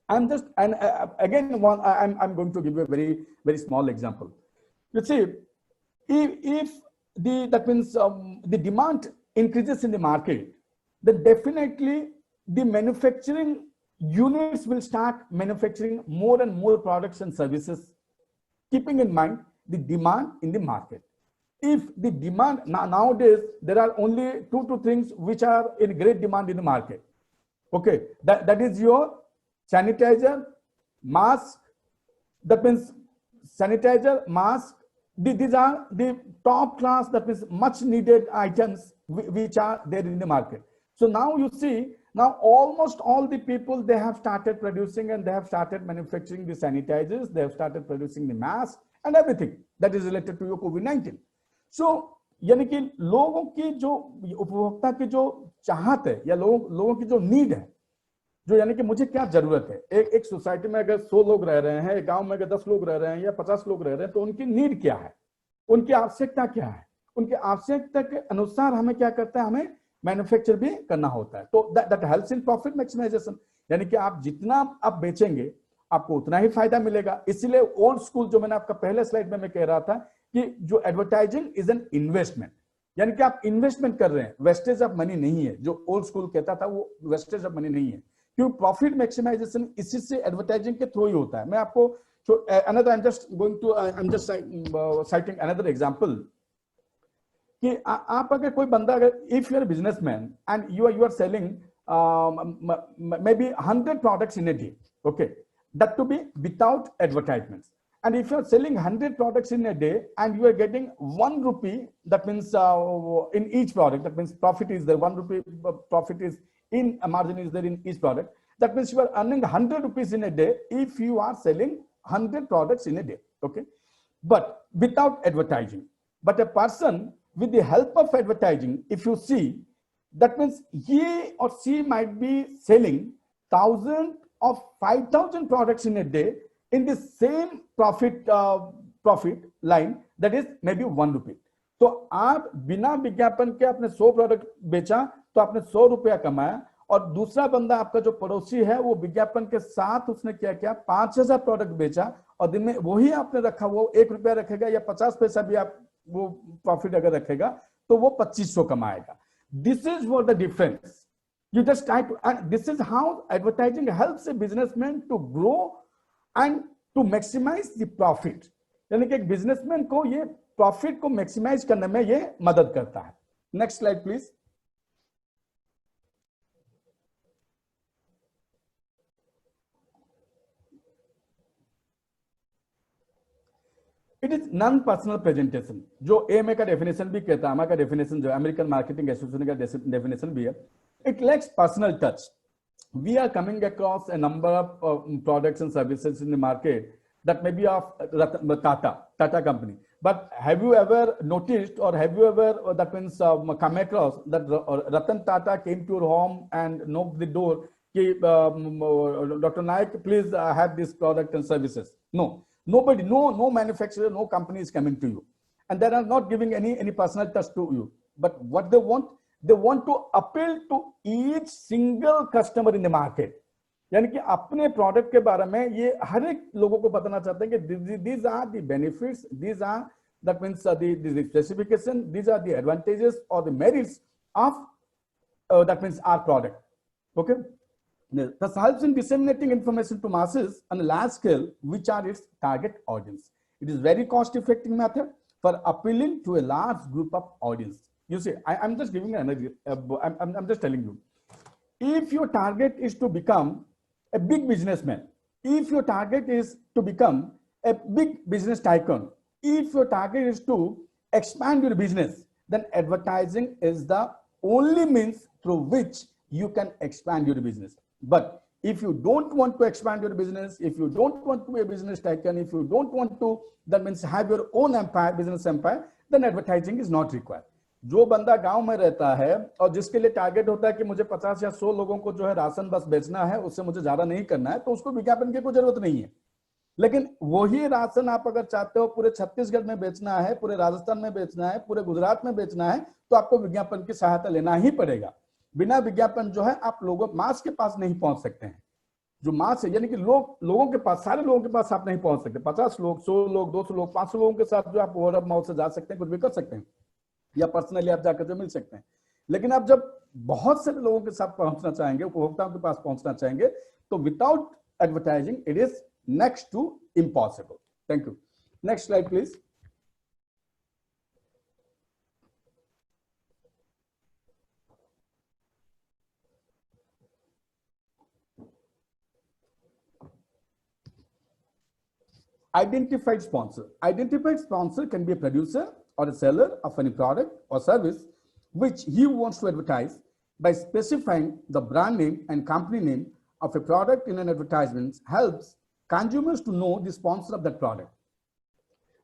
I'm going to give you a very, very small example. You see, if that means the demand increases in the market, then definitely the manufacturing units will start manufacturing more and more products and services, keeping in mind the demand in the market. If the demand, nowadays, there are only 2 things which are in great demand in the market. Okay, that is your sanitizer, mask, that means sanitizer, mask, these are the top class, that means much needed items which are there in the market. So now you see, now almost all the people, they have started producing and they have started manufacturing the sanitizers, they have started producing the masks and everything that is related to your COVID-19. So यानी कि लोगों की जो उपभोक्ता की जो चाहत है या लोगों की जो नीड है, जो यानी कि मुझे क्या जरूरत है, एक सोसाइटी में अगर 100 लोग रह रहे हैं, एक गांव में अगर 10 लोग रह रहे हैं या 50 लोग रह रहे हैं, तो उनकी नीड क्या है, उनकी आवश्यकता क्या है, उनकी आवश्यकता के अनुसार हमें क्या करता है, हमें मैन्युफैक्चर भी करना होता है. तो that helps in profit maximisation, यानी कि आप जितना आप बेचेंगे आपको उतना ही फायदा मिलेगा. इसीलिए ओल्ड स्कूल, जो मैंने आपका पहले स्लाइड में मैं कह रहा था कि जो एडवर्टाइजिंग इज एन इन्वेस्टमेंट, यानी कि आप इन्वेस्टमेंट कर रहे हैं, वेस्टेज ऑफ मनी नहीं है. जो ओल्ड स्कूल कहता था वो वेस्टेज ऑफ मनी नहीं है, क्योंकि प्रॉफिट मैक्सिमाइजेशन इसी से एडवर्टाइजिंग के थ्रू ही होता है. मैं आपको another, I am just citing another example कि आप अगर कोई बंदा, अगर if you are businessman and you are selling may be 100 products in a day, okay, that to be without advertisements. And if you are selling 100 products in a day and you are getting 1 rupee, that means in each product, that means profit is there, 1 rupee profit is in, margin is there in each product. That means you are earning 100 rupees in a day if you are selling 100 products in a day, okay? But without advertising. But a person with the help of advertising, if you see, that means he or she might be selling 1,000 or 5,000 products in a day in the same profit line, that is maybe 1 rupee. तो आप बिना विज्ञापन के आपने 100 product बेचा तो आपने 100 रुपया कमाया, और दूसरा बंदा आपका जो पड़ोसी है वो विज्ञापन के साथ उसने क्या किया, 5,000 प्रोडक्ट बेचा, और दिन में वही आपने रखा, वो 1 रुपया रखेगा या 50 पैसा भी आप वो प्रॉफिट अगर रखेगा तो वो 2,500 कमाएगा. This is what the difference. You just try to, and this is how advertising helps a businessman to grow and to maximize the profit. यानी कि एक बिजनेसमैन को ये प्रॉफिट को मैक्सिमाइज करने में ये मदद करता है. Next slide please. It is non personal presentation, जो एएमए का डेफिनेशन भी कहता है, हमारा डेफिनेशन जो अमेरिकन मार्केटिंग एसोसिएशन का डेफिनेशन भी है. It lacks personal touch. We are coming across a number of products and services in the market that may be of Tata company. But have you ever noticed, or have you ever, that means come across that Ratan Tata came to your home and knocked the door, Dr. Naik, please have this product and services? No, nobody, no manufacturer, no company is coming to you, and they are not giving any personal touch to you. But what they want to appeal to each single customer in the market. यानी कि अपने product के बारे में ये हर एक लोगों को बताना चाहते हैं कि these are the benefits, these are, that means the specification, these are the advantages or the merits of that means our product. Okay, this helps in disseminating information to masses on a large scale, which are its target audience. It is very cost-effective method for appealing to a large group of audience. You see, I'm just giving another, I'm just telling you, if your target is to become a big businessman, if your target is to become a big business tycoon, if your target is to expand your business, then advertising is the only means through which you can expand your business. But if you don't want to expand your business, if you don't want to be a business tycoon, if you don't want to, that means have your own empire, business empire, then advertising is not required. जो बंदा गांव में रहता है और जिसके लिए target होता है कि मुझे 50 या 100 लोगों को जो है राशन बस बेचना है, उससे मुझे ज्यादा नहीं करना है, तो उसको विज्ञापन की कोई जरूरत नहीं है. लेकिन वही राशन आप अगर चाहते हो पूरे छत्तीसगढ़ में बेचना है, पूरे राजस्थान में बेचना है, पूरे गुजरात में बेचना है, तो आपको विज्ञापन की सहायता लेना ही पड़ेगा. बिना विज्ञापन जो है आप लोगों मास के पास नहीं पहुंच सकते हैं. जो मास है यानी कि लोगों के पास, सारे लोगों के पास आप नहीं पहुंच सकते. 50 लोग, 100 लोग, 200 लोग, 500 लोगों के साथ जो आप वर्ड ऑफ माउथ से जा सकते हैं, कुछ भी कर सकते हैं, या पर्सनली आप जाकर जो मिल सकते हैं. लेकिन आप जब बहुत सारे लोगों के साथ पहुंचना चाहेंगे, उपभोक्ताओं के पास पहुंचना चाहेंगे, तो without advertising it is next to impossible. Thank you. Next slide please. Identified sponsor. Identified sponsor can be a producer or a seller of any product or service which he wants to advertise by specifying the brand name and company name of a product in an advertisement helps consumers to know the sponsor of that product.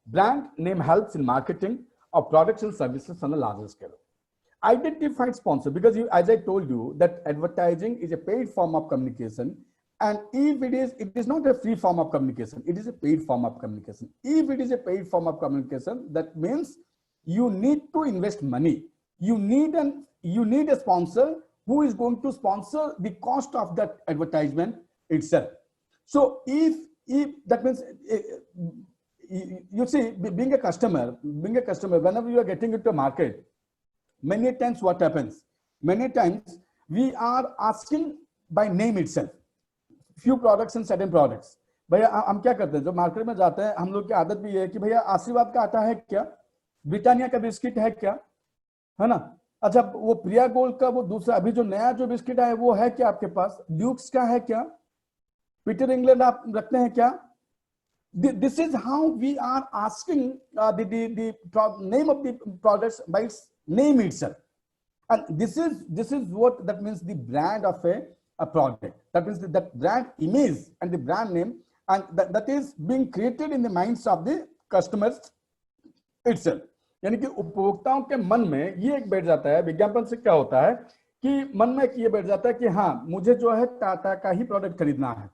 Brand name helps in marketing of products and services on a larger scale. Identified sponsor, because as I told you that advertising is a paid form of communication. And if it is not a free form of communication, it is a paid form of communication. If it is a paid form of communication, that means you need to invest money. You need a sponsor who is going to sponsor the cost of that advertisement itself. So if that means, you see, being a customer, whenever you are getting into a market, many times what happens? Many times we are asking by name itself. Few products and certain products. भैया हम क्या करते हैं, जब market में जाते हैं हम लोग की आदत भी है कि भैया आशीर्वाद का आटा है क्या, ब्रिटानिया का बिस्किट है क्या, है ना. अच्छा, वो प्रिया गोल्ड का वो दूसरा अभी जो नया जो बिस्किट है वो है क्या आपके पास, ड्यूक्स का है क्या, पीटर इंग्लैंड आप रखते हैं क्या. This is how we are asking the name of the products by its name itself. And this is what that means, the brand of a product. That means that brand image and the brand name, and that is being created in the minds of the customers itself. यानी कि उपभोक्ताओं के मन में ये एक बैठ जाता है. विज्ञापन से क्या होता है कि मन में ये बैठ जाता है कि हाँ, मुझे जो है टाटा का ही प्रोडक्ट खरीदना है.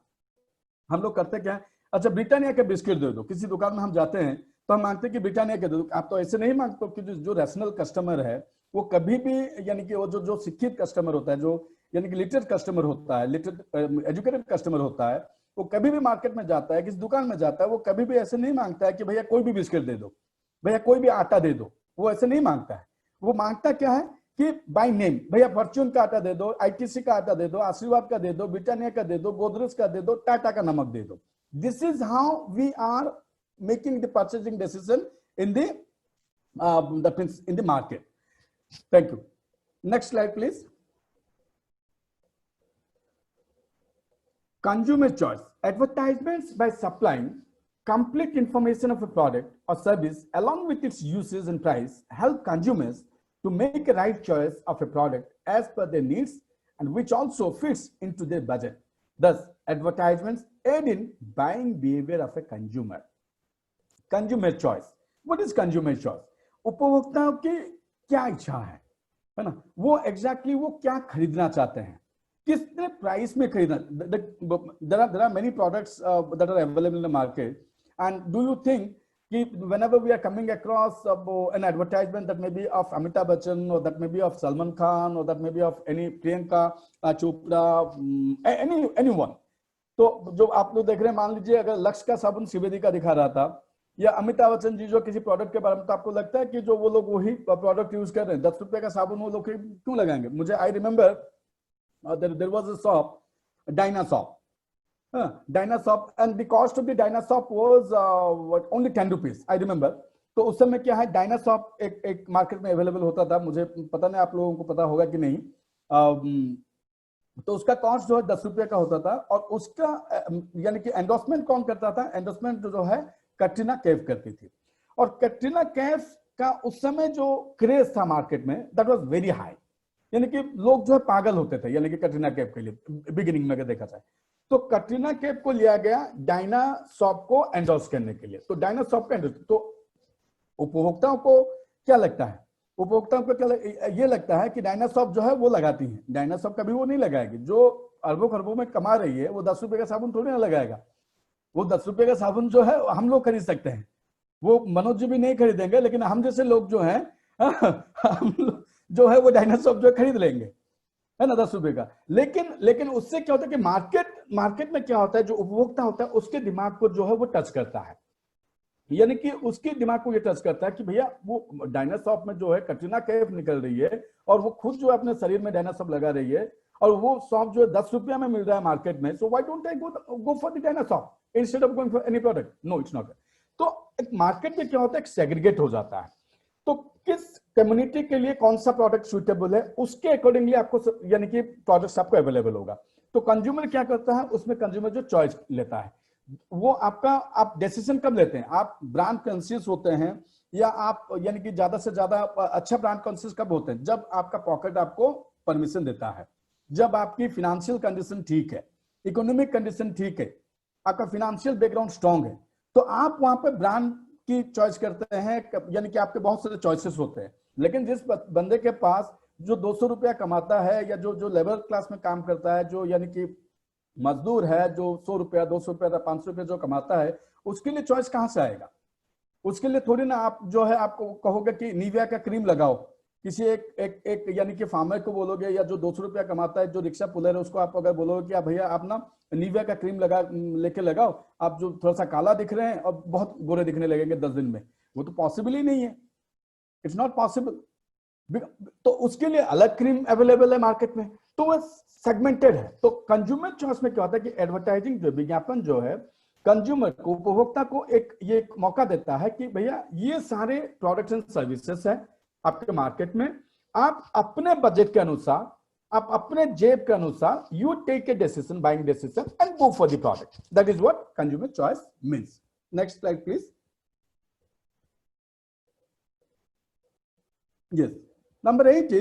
हम लोग करते क्या है, अच्छा ब्रिटानिया के बिस्किट दे दो. किसी दुकान में हम जाते हैं तो हम मांगते हैं कि ब्रिटानिया के दे दो. आप तो ऐसे नहीं मांगते, कि जो रैशनल कस्टमर है वो कभी भी, यानी कि वो जो शिक्षित कस्टमर होता है, जो यानी कि लिटरेट कस्टमर होता है, लिटरेट एजुकेटेड कस्टमर होता है, वो कभी भी मार्केट में जाता है, किसी दुकान में जाता है, वो कभी भी ऐसे नहीं मांगता है कि भैया कोई भी बिस्किट दे दो, भैया कोई भी आटा दे दो. वो ऐसे नहीं मांगता है. वो मांगता क्या है कि बाय नेम, भैया फॉर्च्यून का आटा दे दो, आईटीसी का आटा दे दो, आशीर्वाद का दे दो, ब्रिटानिया का दे दो, गोदरेज का दे दो, टाटा का नमक दे दो. This is how we are making the purchasing decision in the market. Thank you. Next slide please. Consumer choice. Advertisements by supplying complete information of a product or service along with its uses and price help consumers to make a right choice of a product as per their needs and which also fits into their budget. Thus, advertisements aid in buying behavior of a consumer. Consumer choice. What is consumer choice? उपभोक्ताओं की क्या इच्छा है ना, वो exactly वो क्या खरीदना चाहते हैं, कितने प्राइस में खरीदना. there are many products that are available in the market, and do you think that whenever we are coming across an advertisement that may be of Amitabh Bachchan, or that may be of Salman Khan, or that may be of any Priyanka Chopra, anyone, तो जो आप लोग देख रहे हैं, मान लीजिए अगर लक्ष्य का साबुन त्रिवेदी का दिखा रहा था, या अमिताभ बच्चन जी जो किसी प्रोडक्ट के बारे में, तो आपको लगता है कि जो वो लोग वही प्रोडक्ट यूज कर रहे हैं, 10 रुपए का साबुन वो लोग क्यों लगाएंगे. मुझे I remember there was a shop, Dynasop, Dynasop, and the cost of the Dynasop was only 10 rupees. I remember. तो उस समय क्या है, Dynasop एक मार्केट में अवेलेबल होता था. मुझे पता नहीं आप लोगों को पता होगा कि नहीं. तो उसका कॉस्ट जो है 10 रुपये का होता था, और उसका यानी कि एंडोर्समेंट कौन करता था, एंडोर्समेंट जो है कैटरीना कैफ करती थी. और कैटरीना कैफ का उस समय जो क्रेज था मार्केट में, दैट वाज वेरी हाई. यानी कि लोग जो है पागल होते थे, यानी कि कैटरीना कैफ के लिए बिगिनिंग में अगर देखा जाए. तो कैटरीना कैफ को लिया गया डायनासॉप को एंडोर्स करने के लिए. तो डायनासॉप का एंडोर्स, तो उपभोक्ताओं को क्या लगता है, उपभोक्ताओं को क्या ये लगता है कि डायनासॉप जो है वो लगाती है. डायनासॉप कभी वो नहीं लगाएगी. जो अरबों खरबों में कमा रही है वो 10 रुपए का साबुन थोड़ी ना लगाएगा. वो 10 रुपए का साबुन जो है हम लोग खरीद सकते हैं, वो मनोज जी भी नहीं खरीदेंगे, लेकिन हम जैसे लोग जो है हम जो है वो डायनासॉप जो खरीद लेंगे, है ना, 10 रुपए का. लेकिन उससे क्या होता है कि मार्केट में क्या होता है, जो उपभोक्ता होता है उसके दिमाग को जो है वो टच करता है. यानी कि उसके दिमाग को ये टच करता है कि भैया वो डायनासॉप में जो है कटरीना कैफ निकल रही है और वो खुद जो है अपने शरीर में डायनासॉप लगा रही है और वो सॉप जो है 10 रुपया में मिल रहा है मार्केट में, so why don't I go for the dinosaur instead of going for any product, no it's not. तो एक मार्केट में क्या होता है, सेग्रीगेट हो जाता है। तो किस कम्युनिटी के लिए कौन सा प्रोडक्ट सुटेबल है उसके अकॉर्डिंगली आपको यानी कि प्रोडक्ट्स आपको अवेलेबल होगा। तो कंज्यूमर क्या करता है, उसमें कंज्यूमर जो चॉइस लेता है वो आपका, आप डिसीजन कब लेते हैं, आप ब्रांड कॉन्शियस होते हैं या आप यानी कि ज्यादा से ज्यादा अच्छा ब्रांड कॉन्शियस कब होते हैं, जब आपका पॉकेट आपको परमिशन देता है, जब आपकी फिनेंशियल कंडीशन ठीक है, इकोनॉमिक कंडीशन ठीक है, आपका फिनेंशियल बैकग्राउंड स्ट्रांग है, तो आप वहां पे ब्रांड की चॉइस करते हैं। यानी कि आपके बहुत सारे चॉइसेस होते हैं। लेकिन जिस बंदे के पास जो 200 रुपया कमाता है या जो लेबर क्लास में काम करता है, जो यानी कि मजदूर है, जो 100 रुपया 200 रुपया 500 रुपया जो कमाता है, उसके लिए चॉइस कहां से आएगा? उसके लिए थोड़ी ना आप जो है आपको कहोगे कि निविया का क्रीम लगाओ, किसी एक यानी कि फार्मर को बोलोगे या जो 200 रुपया कमाता है, जो रिक्शा पुलर है, उसको आप अगर बोलोगे कि आप भैया आप ना निविया का क्रीम लेके लगाओ, आप जो थोड़ा सा काला दिख रहे हैं और बहुत गोरे दिखने लगेंगे 10 दिन में, वो तो पॉसिबल ही नहीं है, इट्स नॉट पॉसिबल। तो उसके लिए अलग क्रीम अवेलेबल है मार्केट में, तो वो सेगमेंटेड है। तो कंज्यूमर चॉइस में क्या होता है कि एडवर्टाइजिंग जो विज्ञापन जो है कंज्यूमर को, उपभोक्ता को ये मौका देता है कि भैया ये सारे प्रोडक्ट्स एंड सर्विसेज है आपके मार्केट में, आप अपने बजट के अनुसार, आप अपने जेब के अनुसार you take a decision, buying decision and go for the product. That is what consumer choice means. Next slide please. Yes. Number 8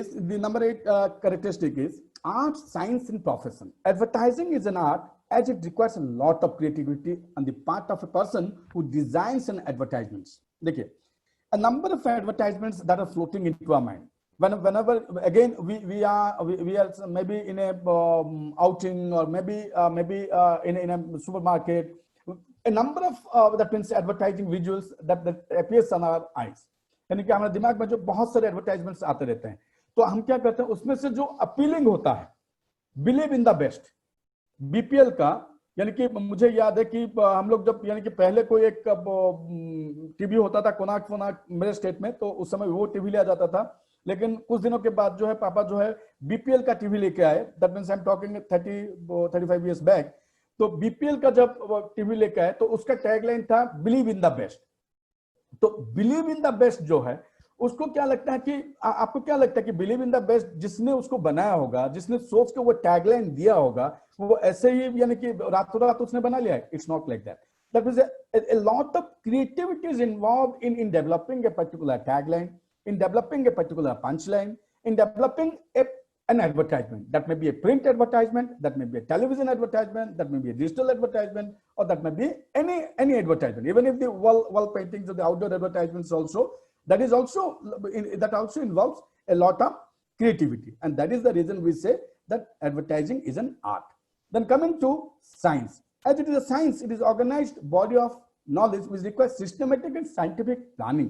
characteristic is art, science, and profession. Advertising is an art as it requires a lot of creativity on the part of a person who designs an advertisements. देखिए, a number of advertisements that are floating into our mind. Whenever again we are maybe in a outing or maybe in a supermarket, a number of that means advertising visuals that appears on our eyes. यानी कि हमारे दिमाग में जो बहुत सारे advertisements आते रहते हैं, तो हम क्या करते हैं, उसमें से जो अपीलिंग होता है, believe in the best, BPL का, यानी कि मुझे याद है कि हम लोग जब यानी कि पहले कोई एक टीवी होता था कोनाक मेरे स्टेट में, तो उस समय वो टीवी लिया जाता था। लेकिन कुछ दिनों के बाद जो है पापा जो है बीपीएल का टीवी लेके आए, that means I am talking 35 years back. तो बीपीएल का जब टीवी लेके आए तो उसका टैगलाइन था बिलीव इन द बेस्ट। तो बिलीव इन द बेस्ट जो है, उसको क्या लगता है कि आपको क्या लगता है कि बिलीव इन द बेस्ट जिसने उसको बनाया होगा, जिसने सोच के वो टैगलाइन दिया होगा, वो ऐसे ही यानी कि रातों रात उसने बना लिया है? It's not like that. That means a lot of creativity is involved in developing a particular tagline, in developing a particular punchline, in developing an advertisement. That may be a print advertisement, that may be a television advertisement, that may be a digital advertisement, or that may be any advertisement. Even if the wall paintings or the outdoor advertisements also, that also involves a lot of creativity, and that is the reason we say that advertising is an art. Then coming to science. As it is a science, it is organized body of knowledge which requires systematic and scientific planning.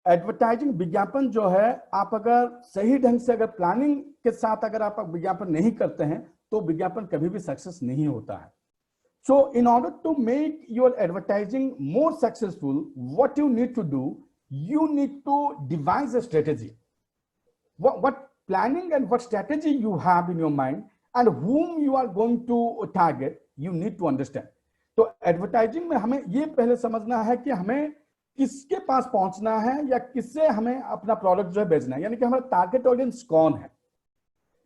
Advertising विज्ञापन जो है, आप अगर सही ढंग से अगर planning के साथ अगर आप विज्ञापन नहीं करते हैं तो विज्ञापन कभी भी सक्सेस नहीं होता है। So in order to make your advertising more successful, what you need to do, you need to devise a strategy. What planning and what strategy you have in your mind and whom you are going to target, you need to understand. तो advertising में हमें ये पहले समझना है कि हमें किसके पास पहुंचना है या किससे हमें अपना प्रोडक्ट जो है बेचना है, यानी कि हमारा टारगेट ऑडियंस कौन है।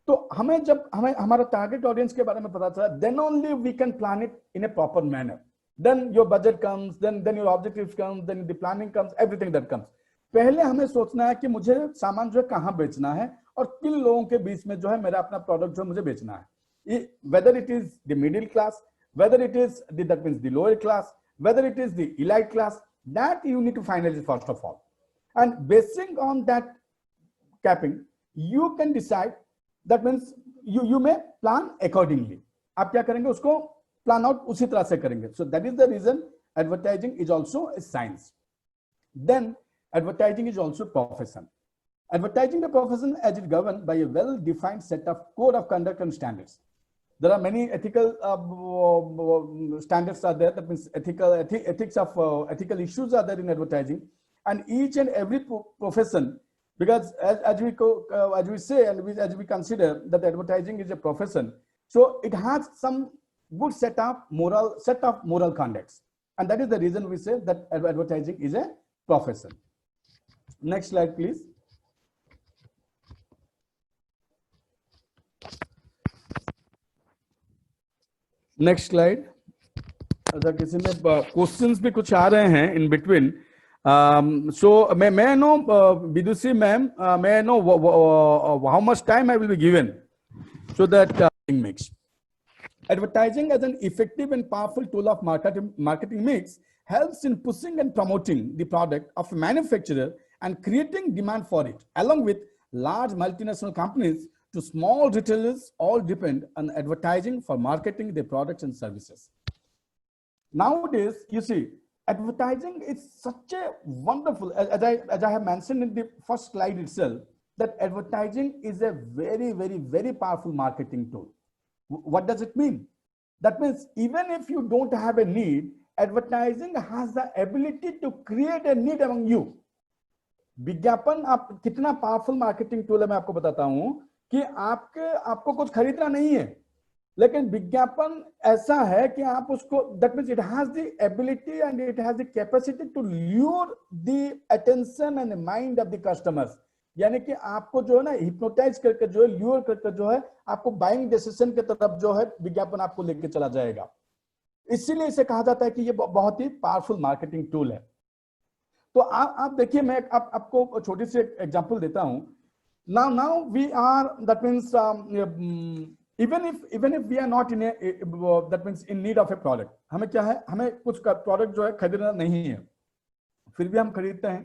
तो हमें जब हमें हमारा टारगेट ऑडियंस के बारे में पता चला, then only we can plan it in a proper manner. Then your budget comes, then your objectives comes, then the planning comes, everything that comes. पहले हमें सोचना है कि मुझे सामान जो है कहाँ बेचना है और किन लोगों के बीच में जो है मेरा अपना प्रोडक्ट जो मुझे बेचना है. Whether it is the middle class, whether it is that means the lower class, whether it is the elite class, that you need to finalize first of all. And basing on that capping, you can decide. That means you may plan accordingly. आप क्या करेंगे, उसको plan out उसी तरह से करेंगे. So that is the reason advertising is also a science. Then advertising is also profession. Advertising the profession as it governed by a well-defined set of code of conduct and standards. There are many ethical standards are there. That means ethical issues are there in advertising, and each and every profession, because as we say and as we consider that advertising is a profession, so it has some good set of moral conducts, and that is the reason we say that advertising is a profession. Next slide, please. Next slide. अगर किसी में questions भी कुछ आ रहे हैं in between, so may know Vidushi ma'am, may I know how much time I will be given so that mix. Advertising as an effective and powerful tool of marketing mix helps in pushing and promoting the product of a manufacturer and creating demand for it, along with large multinational companies to small retailers, all depend on advertising for marketing their products and services. Nowadays, you see, advertising is such a wonderful, as I have mentioned in the first slide itself, that advertising is a very, very, very powerful marketing tool. What does it mean? That means even if you don't have a need, advertising has the ability to create a need among you. विज्ञापन आप कितना powerful marketing tool है मैं आपको बताता हूं कि आपको कुछ खरीदना नहीं है, लेकिन विज्ञापन ऐसा है कि आप उसको, that means it has the ability and it has the capacity to lure the attention and the mind of the customers. यानी कि आपको जो है ना हिप्नोटाइज करके जो है, ल्यूर करके जो है आपको बाइंग डिसीजन की तरफ जो है विज्ञापन आपको लेके चला जाएगा. इसीलिए इसे कहा जाता है कि ये बहुत ही पावरफुल मार्केटिंग टूल है. तो आप देखिए, मैं आपको छोटी सी एग्जांपल देता हूं. Now we are, that means even if we are not in a that means in need of a product, हमें क्या है, हमें कुछ प्रोडक्ट जो है खरीदना नहीं है, फिर भी हम खरीदते हैं,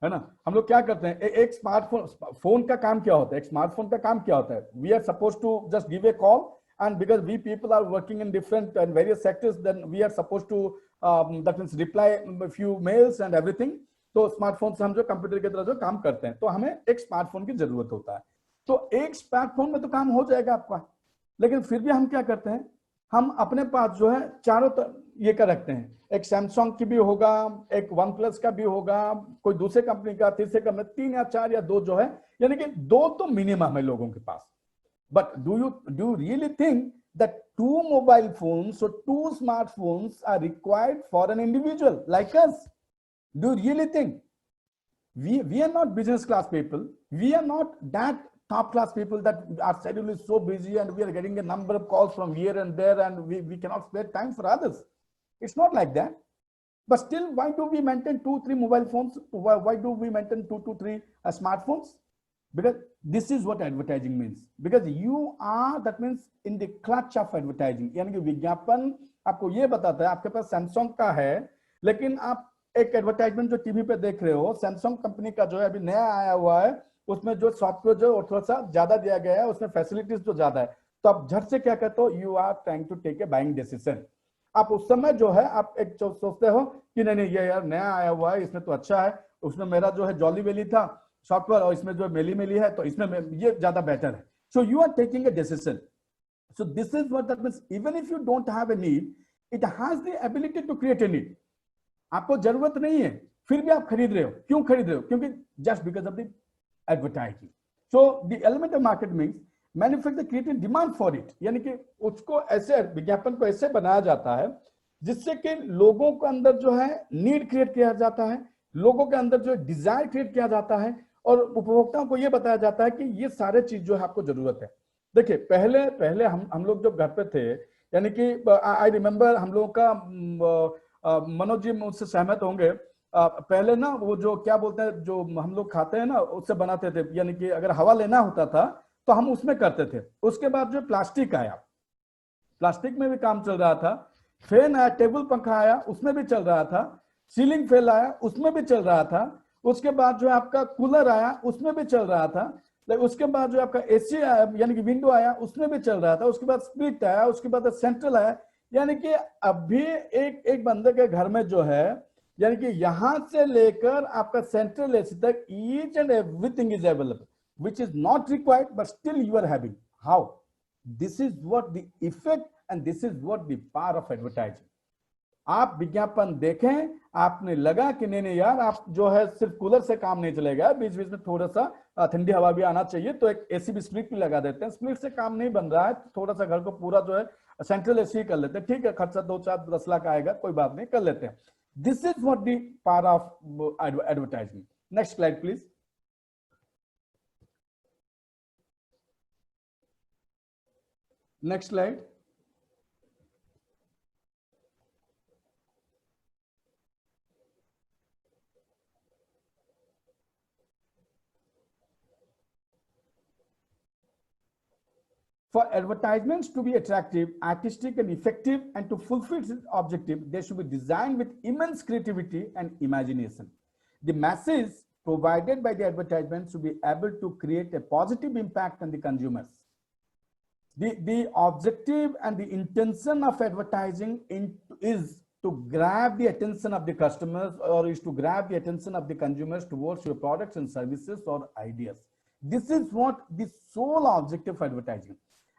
है ना. हम लोग क्या करते हैं, एक स्मार्टफोन का काम क्या होता है, एक स्मार्टफोन का काम क्या होता है, we are suppose to just give a call, and because we people are working in different and various sectors, then we are supposed to that means reply a few mails and everything. तो smartphone से हम जो computer की तरह जो काम करते हैं, तो हमें एक स्मार्टफोन की जरूरत होता है. तो एक स्मार्टफोन में तो काम हो जाएगा आपका, लेकिन फिर भी हम क्या करते हैं, हम अपने पास जो है चारों ये का रखते हैं. एक सैमसंग की भी होगा, एक वन प्लस का भी होगा, कोई दूसरे कंपनी का, तीसरे कंपनी, 3 या 4 या 2 जो है, यानी कि 2 तो मिनिमम है लोगों के पास. But do you really think that 2 mobile phones or 2 smartphones are required for an individual like us? Do you really think? We are not business class people. We are not that top class people that our schedule is so busy and we are getting a number of calls from here and there and we cannot spare time for others. It's not like that. But still, why do we maintain 2-3 mobile phones? Why do we maintain 2-3 smartphones? Because this is what advertising means. Because you are, that means in the clutch of advertising. यानी कि विज्ञापन आपको ये बताता है, आपके पास Samsung का है, लेकिन आप एक एडवर्टाइजमेंट जो टीवी पे देख रहे हो, सैमसंग कंपनी का जो है अभी नया आया हुआ है, उसमें जो सॉफ्टवेयर जो थोड़ा सा ज्यादा दिया गया है, उसमें फैसिलिटीज जो ज्यादा है, तो आप झट से क्या कहते हो, you are trying to take a buying decision. आप उस समय जो है आप एक सोचते हो कि नहीं ये यार नया आया हुआ है, इसमें तो अच्छा है, उसमें मेरा जो है जॉली वेली था सॉफ्टवेयर और इसमें जो मेली मेली है, तो इसमें ये ज्यादा बेटर है. So you are taking a decision. So this is what that means. Even if you don't have a need, it has the ability to create a need. आपको जरूरत नहीं है, फिर भी आप खरीद रहे हो. क्यों खरीद रहे हो? क्योंकि just because of the advertising. So the element of market means manufacture created demand for it, यानी कि उसको ऐसे विज्ञापन को ऐसे बनाया जाता है जिससे कि लोगों के अंदर जो है नीड क्रिएट किया जाता है, लोगों के अंदर जो डिजायर क्रिएट किया जाता है, और उपभोक्ताओं को यह बताया जाता है कि ये सारे चीज जो है आपको जरूरत है. देखिए पहले हम लोग जब घर पे थे, यानी कि आई रिमेम्बर हम लोगों का मनोज जी मुझसे सहमत होंगे, पहले ना वो जो क्या बोलते हैं जो हम लोग खाते हैं ना उससे बनाते थे, यानी कि अगर हवा लेना होता था तो हम उसमें करते थे. उसके बाद जो प्लास्टिक आया, प्लास्टिक में भी काम चल रहा था. फैन आया, टेबल पंखा आया, उसमें भी चल रहा था. सीलिंग फैन आया, उसमें भी चल रहा था. उसके बाद जो आपका कूलर आया, उसमें भी चल रहा था. उसके बाद जो आपका एसी आया, यानी कि विंडो आया, उसमें भी चल रहा था. उसके बाद स्प्लिट आया, उसके बाद सेंट्रल आया. यानी कि अभी एक बंदे के घर में जो है, यानी कि यहां से लेकर आपका सेंट्रल एसी तक each and everything is available, which is not required but still you are having. How? This is what the effect and this is what the power of advertising. आप विज्ञापन देखें, आपने लगा कि नहीं नहीं यार, आप जो है सिर्फ कूलर से काम नहीं चलेगा, बीच बीच में थोड़ा सा ठंडी हवा भी आना चाहिए, तो एक एसी भी स्प्लिट भी लगा देते हैं। स्प्लिट से काम नहीं बन रहा है, तो थोड़ा सा घर को पूरा जो है सेंट्रल एसी कर लेते हैं, ठीक है, खर्चा 2-4-10 लाख आएगा, कोई बात नहीं, कर लेते हैं। This is what the power of advertising. Next slide please. Next slide. For advertisements to be attractive, artistic, and effective, and to fulfill its objective, they should be designed with immense creativity and imagination. The message provided by the advertisement should be able to create a positive impact on the consumers. The objective and the intention of advertising is to grab the attention of the customers, or is to grab the attention of the consumers towards your products and services or ideas. This is what the sole objective of advertising.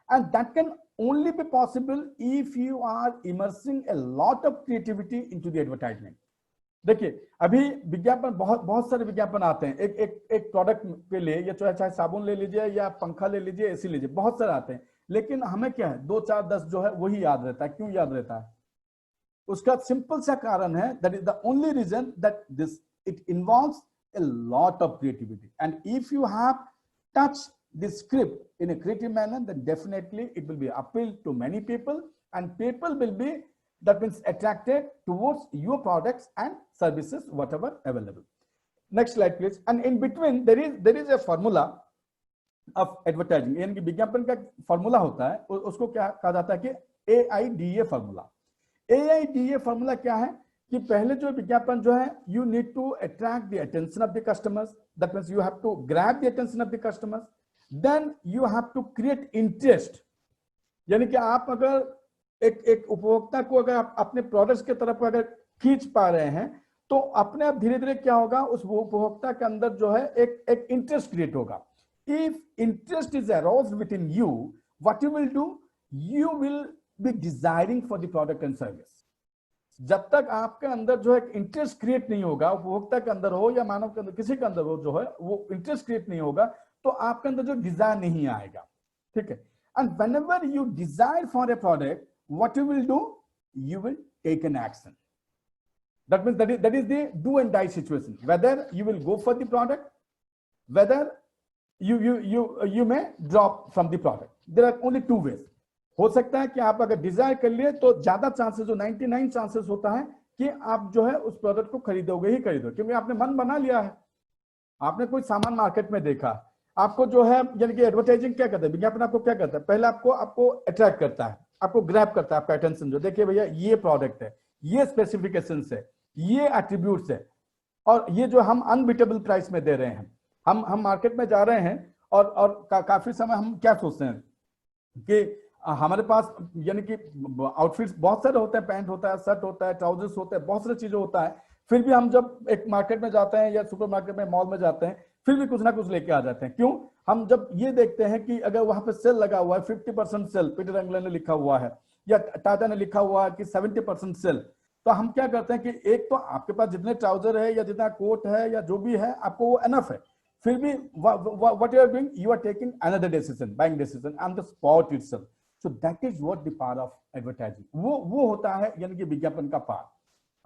And that can only be possible if you are immersing a lot of creativity into the advertisement. देखिए, अभी विज्ञापन बहुत सारे विज्ञापन आते हैं एक product के लिए, या चाहे साबुन ले लीजिए या पंखा ले लीजिए, एसी लीजिए, बहुत सारे आते हैं, लेकिन हमें क्या है 2 4 10 जो है वही याद रहता है। क्यों याद रहता है? उसका सिंपल सा कारण है, that is the only reason that this it involves a lot of creativity, and if you have touched the script in a creative manner, then definitely it will be appeal to many people, and people will be, that means, attracted towards your products and services whatever available. Next slide please. And in between there is a formula of advertising, यानी कि विज्ञापन का formula होता है, उसको क्या कहा जाता है कि AIDA फॉर्मूला। AIDA फॉर्मूला क्या है कि पहले जो विज्ञापन जो है, you need to attract the attention of the customers, that means you have to grab the attention of the customers, then you have to create interest, यानी कि आप अगर एक उपभोक्ता को अगर आप अपने प्रोडक्ट्स के तरफ अगर खींच पा रहे हैं, तो अपने आप धीरे धीरे क्या होगा, उस उपभोक्ता के अंदर जो है एक इंटरेस्ट क्रिएट होगा। If interest is aroused with in you, what you will do, you will be desiring for the product and service. जब तक आपके अंदर जो है इंटरेस्ट क्रिएट नहीं होगा, उपभोक्ता के अंदर हो या मानव के अंदर, किसी के अंदर हो, जो है वो इंटरेस्ट क्रिएट नहीं होगा, तो आपके अंदर जो डिजायर नहीं आएगा, ठीक है। And whenever you desire for a product, what you will do, you will take an action. That means that is the do and die situation. Whether you will go for the product, whether you may drop from the product. There are only two ways. हो सकता है कि आप अगर Dzire कर लिए तो ज्यादा चांसेस, जो 99 चांसेस होता है कि आप जो है उस प्रोडक्ट को खरीदोगे ही खरीदोगे, क्योंकि आपने मन बना लिया है। आपने कोई सामान मार्केट में देखा, आपको जो है, यानी कि एडवर्टाइजिंग क्या करता है, विज्ञापन आपको क्या करता है, पहले आपको अट्रैक्ट करता है, आपको ग्रैब करता है आपका अटेंशन, जो देखिए भैया ये प्रोडक्ट है, ये स्पेसिफिकेशन है, ये एट्रीब्यूट्स है, और ये जो हम अनबीटेबल प्राइस में दे रहे हैं। हम मार्केट में जा रहे हैं और काफी समय हम क्या सोचते हैं कि हमारे पास, यानी कि आउटफिट्स बहुत सारे होते हैं, पैंट होता है, शर्ट होता है, ट्राउजर्स होते हैं, बहुत सारी चीजें होता है, फिर भी हम जब एक मार्केट में जाते हैं या सुपरमार्केट में, मॉल में जाते हैं, फिर भी कुछ ना कुछ लेके आ जाते हैं। क्यों? हम जब ये देखते हैं कि अगर वहां पे सेल लगा हुआ है, 50% सेल, पीटर इंग्लैंड ने लिखा हुआ है या टाटा ने लिखा हुआ है कि 70% सेल, तो हम क्या करते हैं कि एक तो आपके पास जितने ट्राउजर है या जितना कोट है या जो भी है, आपको वो एनफ है, फिर भी what you are doing, you are taking another decision, buying decision on the spot itself. So that is what the power of advertising. वो होता है यानी कि विज्ञापन का पावर।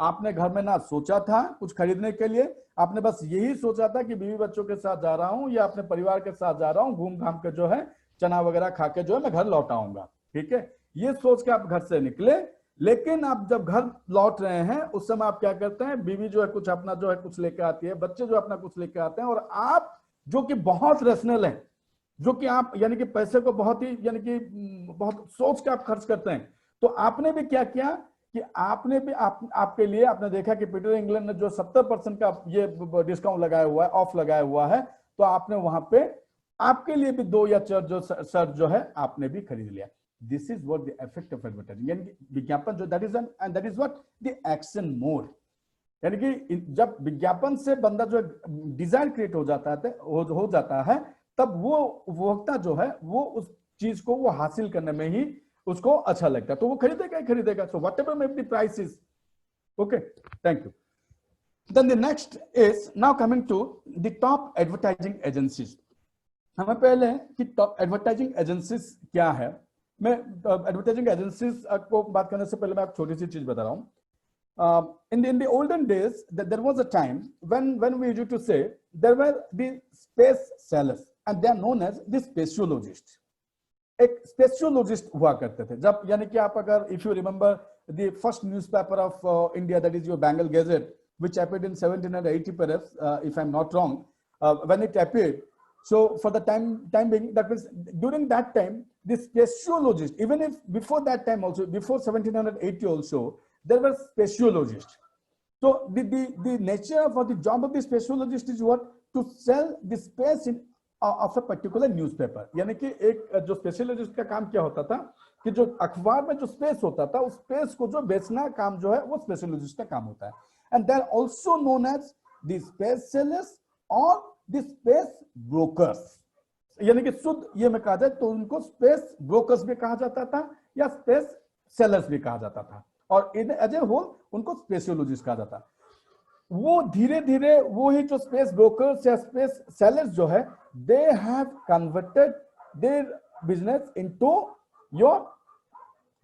आपने घर में ना सोचा था कुछ खरीदने के लिए, आपने बस यही सोचा था कि बीवी बच्चों के साथ जा रहा हूं या अपने परिवार के साथ जा रहा हूं, घूम घाम के जो है चना वगैरह खा के जो है मैं घर लौट आऊंगा, ठीक है, ये सोच के आप घर से निकले। लेकिन आप जब घर लौट रहे हैं उस समय आप क्या करते हैं, बीवी जो है कुछ अपना जो है कुछ लेके आती है, बच्चे जो अपना कुछ लेके आते हैं, और आप जो कि बहुत रेशनल है, जो कि आप यानी कि पैसे को बहुत ही यानी कि बहुत सोच के आप खर्च करते हैं, तो आपने भी क्या किया कि आपने भी आपके लिए आपने देखा कि पीटर इंग्लैंड ने जो 70% का ये डिस्काउंट लगाया हुआ है, ऑफ लगाया हुआ है, तो आपने वहां पे आपके लिए भी 2 या 4 शर्ट जो है आपने भी खरीद लिया। This is what the effect of advertising, यानी कि विज्ञापन जो that is and that is what the action mode. यानी कि जब विज्ञापन से बंदा जो डिजायर क्रिएट हो जाता है तब वो उपभोक्ता जो है वो चीज को वो हासिल करने में ही उसको अच्छा लगता है, तो वो खरीदेगा ही खरीदेगा. So whatever may be the price is. Okay, thank you. Then the next is now coming to the top advertising agencies. हमें पहले कि टॉप एडवर्टाइजिंग एजेंसीज क्या है. मैं एडवर्टाइजिंग एजेंसीज को बात करने से पहले मैं एक छोटी सी चीज बता रहा हूँ. In the olden days, there was a time when we used to say there were the space sellers and they are known as the spatiologists. एक स्पेशियोलॉजिस्ट हुआ करते थे जब, यानी कि आप अगर if you remember the first newspaper of India, that is your Bengal gadget, which appeared in 1780 perhaps, if I'm not wrong, when it appeared. So for the time being, that was during that time, the spatiologist, even if before that time also, before 1780 also, there were spatiologists. So the nature of the job of the spatiologist is what? To sell the space in of a particular newspaper. यानी कि एक जो specialist का काम क्या होता था कि जो अखबार में जो स्पेस होता था उस स्पेस को जो बेचना काम जो है वो स्पेशलिस्ट का काम होता है. And they are also known as the space sellers or the space brokers. यानी कि शुद्ध ये में कहा जाए तो उनको स्पेस ब्रोकर्स भी कहा जाता था या स्पेस सेलर्स भी कहा जाता था, और इन एज ए होल उनको स्पेशियोलॉजिस्ट कहा जाता. वो धीरे धीरे वो ही जो स्पेस ब्रोकर्स या स्पेस सेलर्स जो है, they have converted their business into your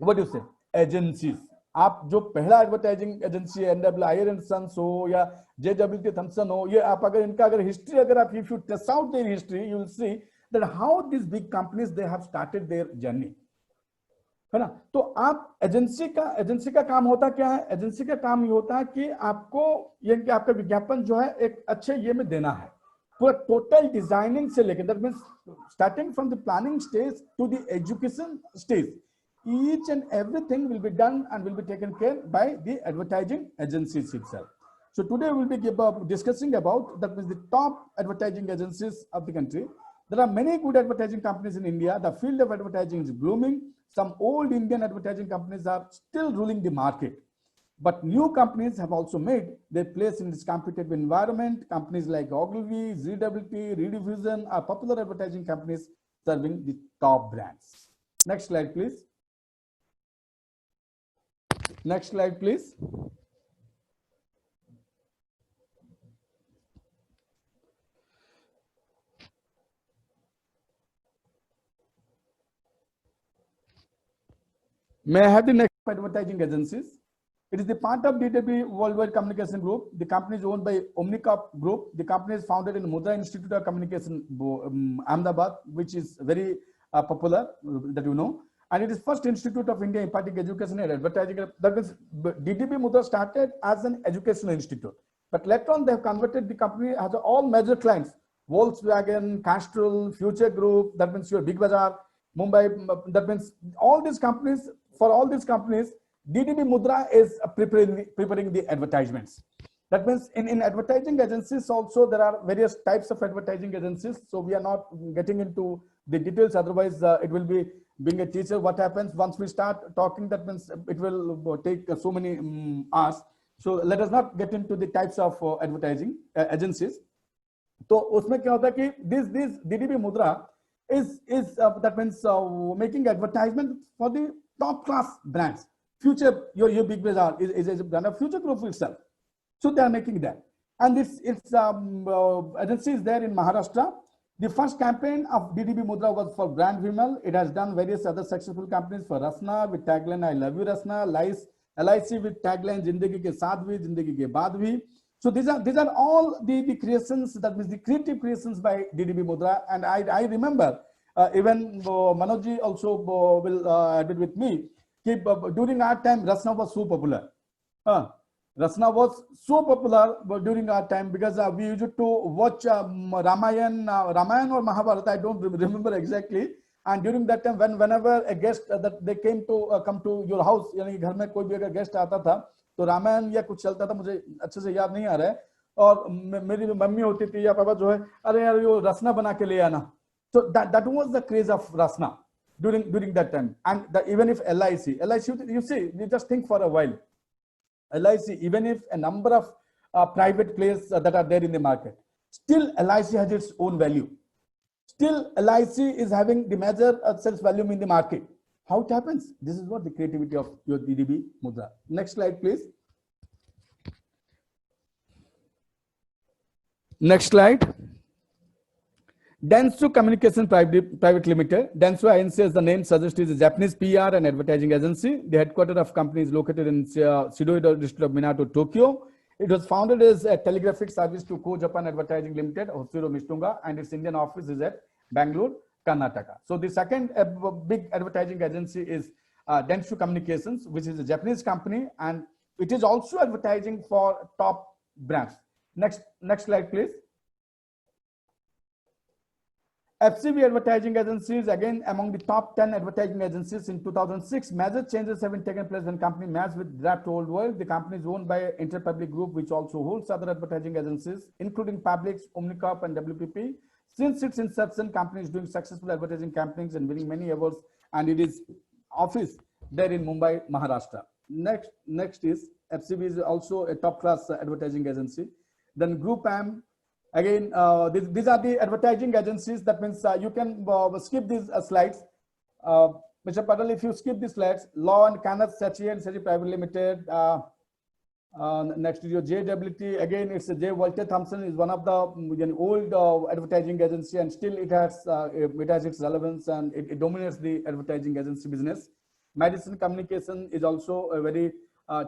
what you say agencies. आप जो पहला advertising agency NW Ayer and Sons हो या जेडब्ल्यूटी थॉमसन हो, ये आप अगर इनका अगर हिस्ट्री अगर आप if you test out their history, you will see that how this big companies they have started their journey, है ना. तो आप एजेंसी का काम होता क्या है? एजेंसी का काम ये होता है कि आपको ये कि आपका विज्ञापन जो है एक अच्छे ये में देना है, पूरा टोटल डिजाइनिंग से लेकर, that means starting from the planning stage to the education stage. Each and everything will be done and will be taken care by the advertising agencies itself. So today we will be discussing about that means the top advertising agencies of the country. There are many good advertising companies in India. The field of advertising is blooming. Some old Indian advertising companies are still ruling the market, but new companies have also made their place in this competitive environment. Companies like Ogilvy, ZWT, Rediffusion are popular advertising companies serving the top brands. Next slide, please. Next slide, please. May I have the next advertising agencies? It is the part of DWP Worldwide Communication Group. The company is owned by Omnicop Group. The company is founded in Mudra Institute of Communication, Ahmedabad, which is very popular, that you know. And it is first institute of India imparting education and advertising. That means DDB Mudra started as an educational institute, but later on they have converted. The company has all major clients: Volkswagen, Castrol, Future Group. That means your Big Bazaar, Mumbai. That means all these companies. For all these companies, DDB Mudra is preparing the advertisements. That means in advertising agencies also there are various types of advertising agencies. So we are not getting into the details. Otherwise, it will be being a teacher. What happens once we start talking? That means it will take so many hours. So let us not get into the types of advertising agencies. तो उसमें क्या होता है कि this DDB Mudra is that means making advertisement for the top class brands. Future, your Big Bazaar is a brand of Future Group itself. So they are making that, and this agency is there in Maharashtra. The first campaign of DDB Mudra was for brand Vimal. It has done various other successful companies for Rasna with tagline "I love you Rasna," LIC with tagline "Zindagi ke saath bhi, Zindagi ke baad bhi." So these are all the creations, that means the creative creations by DDB Mudra. And I remember even Manojji also will admit with me that during our time Rasna was so popular. Rasna was so popular during our time because we used to watch Ramayana or Mahabharata, I don't remember exactly. And during that time, whenever a guest that they came to come to your house, यानी घर में कोई भी अगर guest आता था तो रामायण या कुछ चलता था, मुझे अच्छे से याद नहीं आ रहा है, और मेरी मम्मी होती थी या पापा जो है, अरे यार ये रसना बना के ले आना. So that was the craze of Rasna during that time. And even if LIC, you see, you just think for a while. LIC, even if a number of private players that are there in the market, still LIC has its own value. Still, LIC is having the major sales volume in the market. How it happens? This is what the creativity of your DDB Mudra. Next slide, please. Next slide. Dentsu Communication Private Limited. Dentsu Inc., as the name suggests, is a Japanese PR and advertising agency. The headquarters of company is located in Shidoido district of Minato, Tokyo. It was founded as a telegraphic service to Co-Japan Advertising Limited, Hoshiro Mishtunga, and its Indian office is at Bangalore, Karnataka. So the second big advertising agency is Dentsu Communications, which is a Japanese company, and it is also advertising for top brands. Next slide, please. FCB Advertising Agency is again among the top 10 advertising agencies in 2006. Major changes have been taken place when company merged with Draft Old World. The company is owned by Interpublic Group, which also holds other advertising agencies, including Publix, Omnicorp, and WPP. Since its inception, company is doing successful advertising campaigns and winning many awards, and it is office there in Mumbai, Maharashtra. Next is FCB is also a top-class advertising agency. Then Group M. Again, these are the advertising agencies. That means you can skip these slides. Mr. Patel, if you skip these slides, Law and Kenneth Sachi and Sachi Private Limited. Next is your JWT. Again, it's a J. Walter Thompson is one of the old advertising agency, and still it has its relevance, and it dominates the advertising agency business. Madison Communication is also a very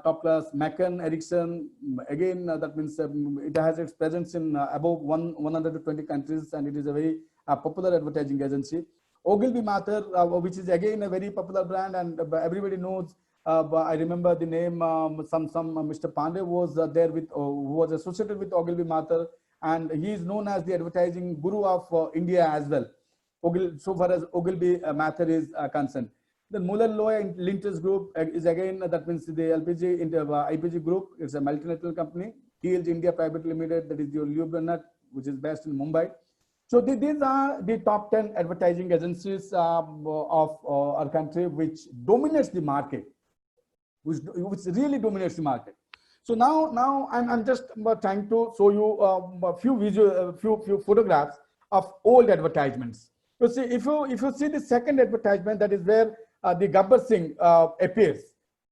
top class. Macon Erickson, again, that means it has its presence in above 120 countries, and it is a very popular advertising agency. Ogilvy Mather, which is again a very popular brand, and everybody knows. I remember the name. Mr. Pandey was there with, who was associated with Ogilvy Mather, and he is known as the advertising guru of India as well. So far as Ogilvy Mather is concerned. The Muller-Lowe and Linters Group is again, that means the LPG into IPG Group. It's a multinational company. TLG India Private Limited, that is your Leo Burnett, which is based in Mumbai. So these are the top 10 advertising agencies of our country, which dominates the market, which really dominates the market. So now I'm just trying to show you a few photographs of old advertisements. You see, if you see the second advertisement, that is where the Gabbar Singh appears.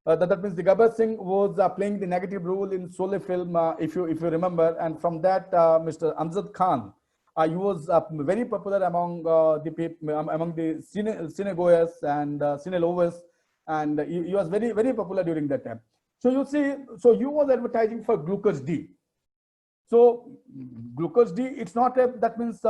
That means the Gabbar Singh was playing the negative role in Sole film, if you remember, and from that, Mr. Amjad Khan, he was very popular among the people, among the cinegoers and cine lovers, and he was very popular during that time. So you see, so you was advertising for Glucose D. So Glucose D, it's not a, that means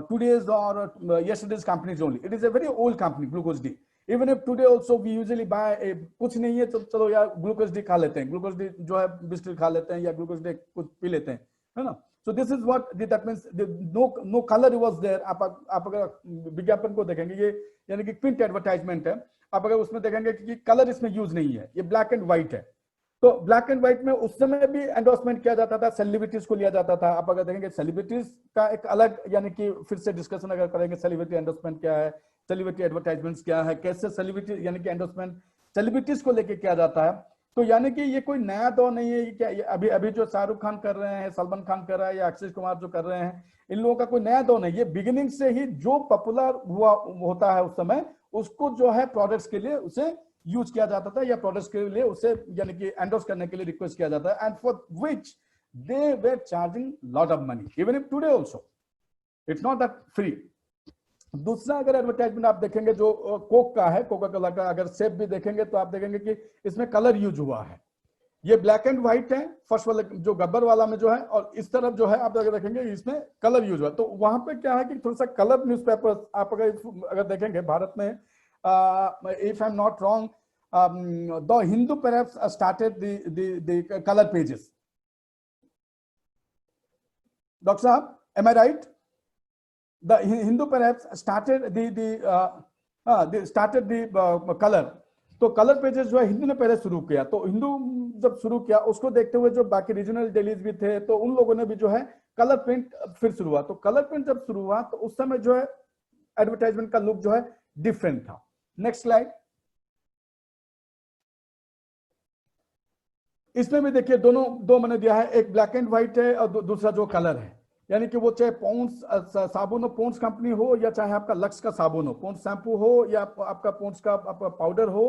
today's or yesterday's companies only. It is a very old company, Glucose D. Even if today also we usually buy a कुछ नहीं है तो चलो यार Glucose D खा लेते हैं, Glucose D जो है बिस्किट खा लेते हैं या Glucose D कुछ पी लेते हैं, है ना? So this is what that means. No color was there. आप अगर विज्ञापन को देखेंगे, ये यानी कि प्रिंट एडवर्टाइजमेंट है, आप अगर उसमें देखेंगे कि कलर इसमें यूज नहीं है, ये ब्लैक एंड व्हाइट है. तो ब्लैक एंड व्हाइट में उस समय भी एंडोर्समेंट किया जाता था, सेलिब्रिटीज को लिया जाता था. आप अगर देखेंगे सेलिब्रिटीज का एक अलग, यानी कि फिर से डिस्कशन अगर करेंगे, सेलिब्रिटी एंडोर्समेंट क्या है, सेलिब्रिटी एडवर्टाइजमेंट्स क्या है, कैसे सेलिब्रिटी यानी कि एंडोर्समेंट सेलिब्रिटीज को लेके किया जाता है. तो यानी कि ये कोई नया दौर नहीं है. क्या अभी जो शाहरुख खान कर रहे हैं, सलमान खान कर रहा है या अक्षय कुमार जो कर रहे हैं, इन लोगों का कोई नया दौर नहीं. ये बिगिनिंग से ही जो पॉपुलर हुआ होता है उस समय, उसको जो है प्रोडक्ट्स के लिए उसे यूज किया जाता था, या प्रोडक्ट्स के लिए उसे यानी कि एंडोर्स करने के लिए रिक्वेस्ट किया जाता है, and for which they were charging lot of money, even if today also it's not that free. दूसरा अगर एडवर्टाइजमेंट आप देखेंगे जो कोक का है, कोका कोला का, अगर सेप भी देखेंगे तो आप देखेंगे कि इसमें कलर यूज हुआ है. ये ब्लैक एंड व्हाइट है फर्स्ट वाला जो गब्बर वाला में जो है, और इस तरफ जो है आप अगर देखेंगे इसमें कलर यूज हुआ. तो वहां पे क्या है कि थोड़ा सा कलर न्यूज़पेपर आप अगर देखेंगे भारत में, if I'm not wrong, the Hindu perhaps started the color pages. Dr. Saab, am I right? The Hindu perhaps started they started the color. तो कलर पेजेस जो है हिंदू ने पहले शुरू किया. तो हिंदू जब शुरू किया, उसको देखते हुए जो बाकी रीजनल डेलीज भी थे, तो उन लोगों ने भी जो है कलर प्रिंट फिर शुरू हुआ. तो कलर प्रिंट जब शुरू हुआ तो उस समय जो है एडवर्टाइजमेंट का लुक जो है डिफरेंट था. Next slide. इसमें भी देखिए दो मैंने दिया है, एक ब्लैक एंड व्हाइट है और दूसरा जो कलर है. यानी कि वो चाहे पॉन्ड्स साबुन और पॉन्ड्स कंपनी हो, या चाहे आपका लक्स का साबुन हो, पॉन्ड्स शैम्पू हो, या आपका पॉन्ड्स का पाउडर हो,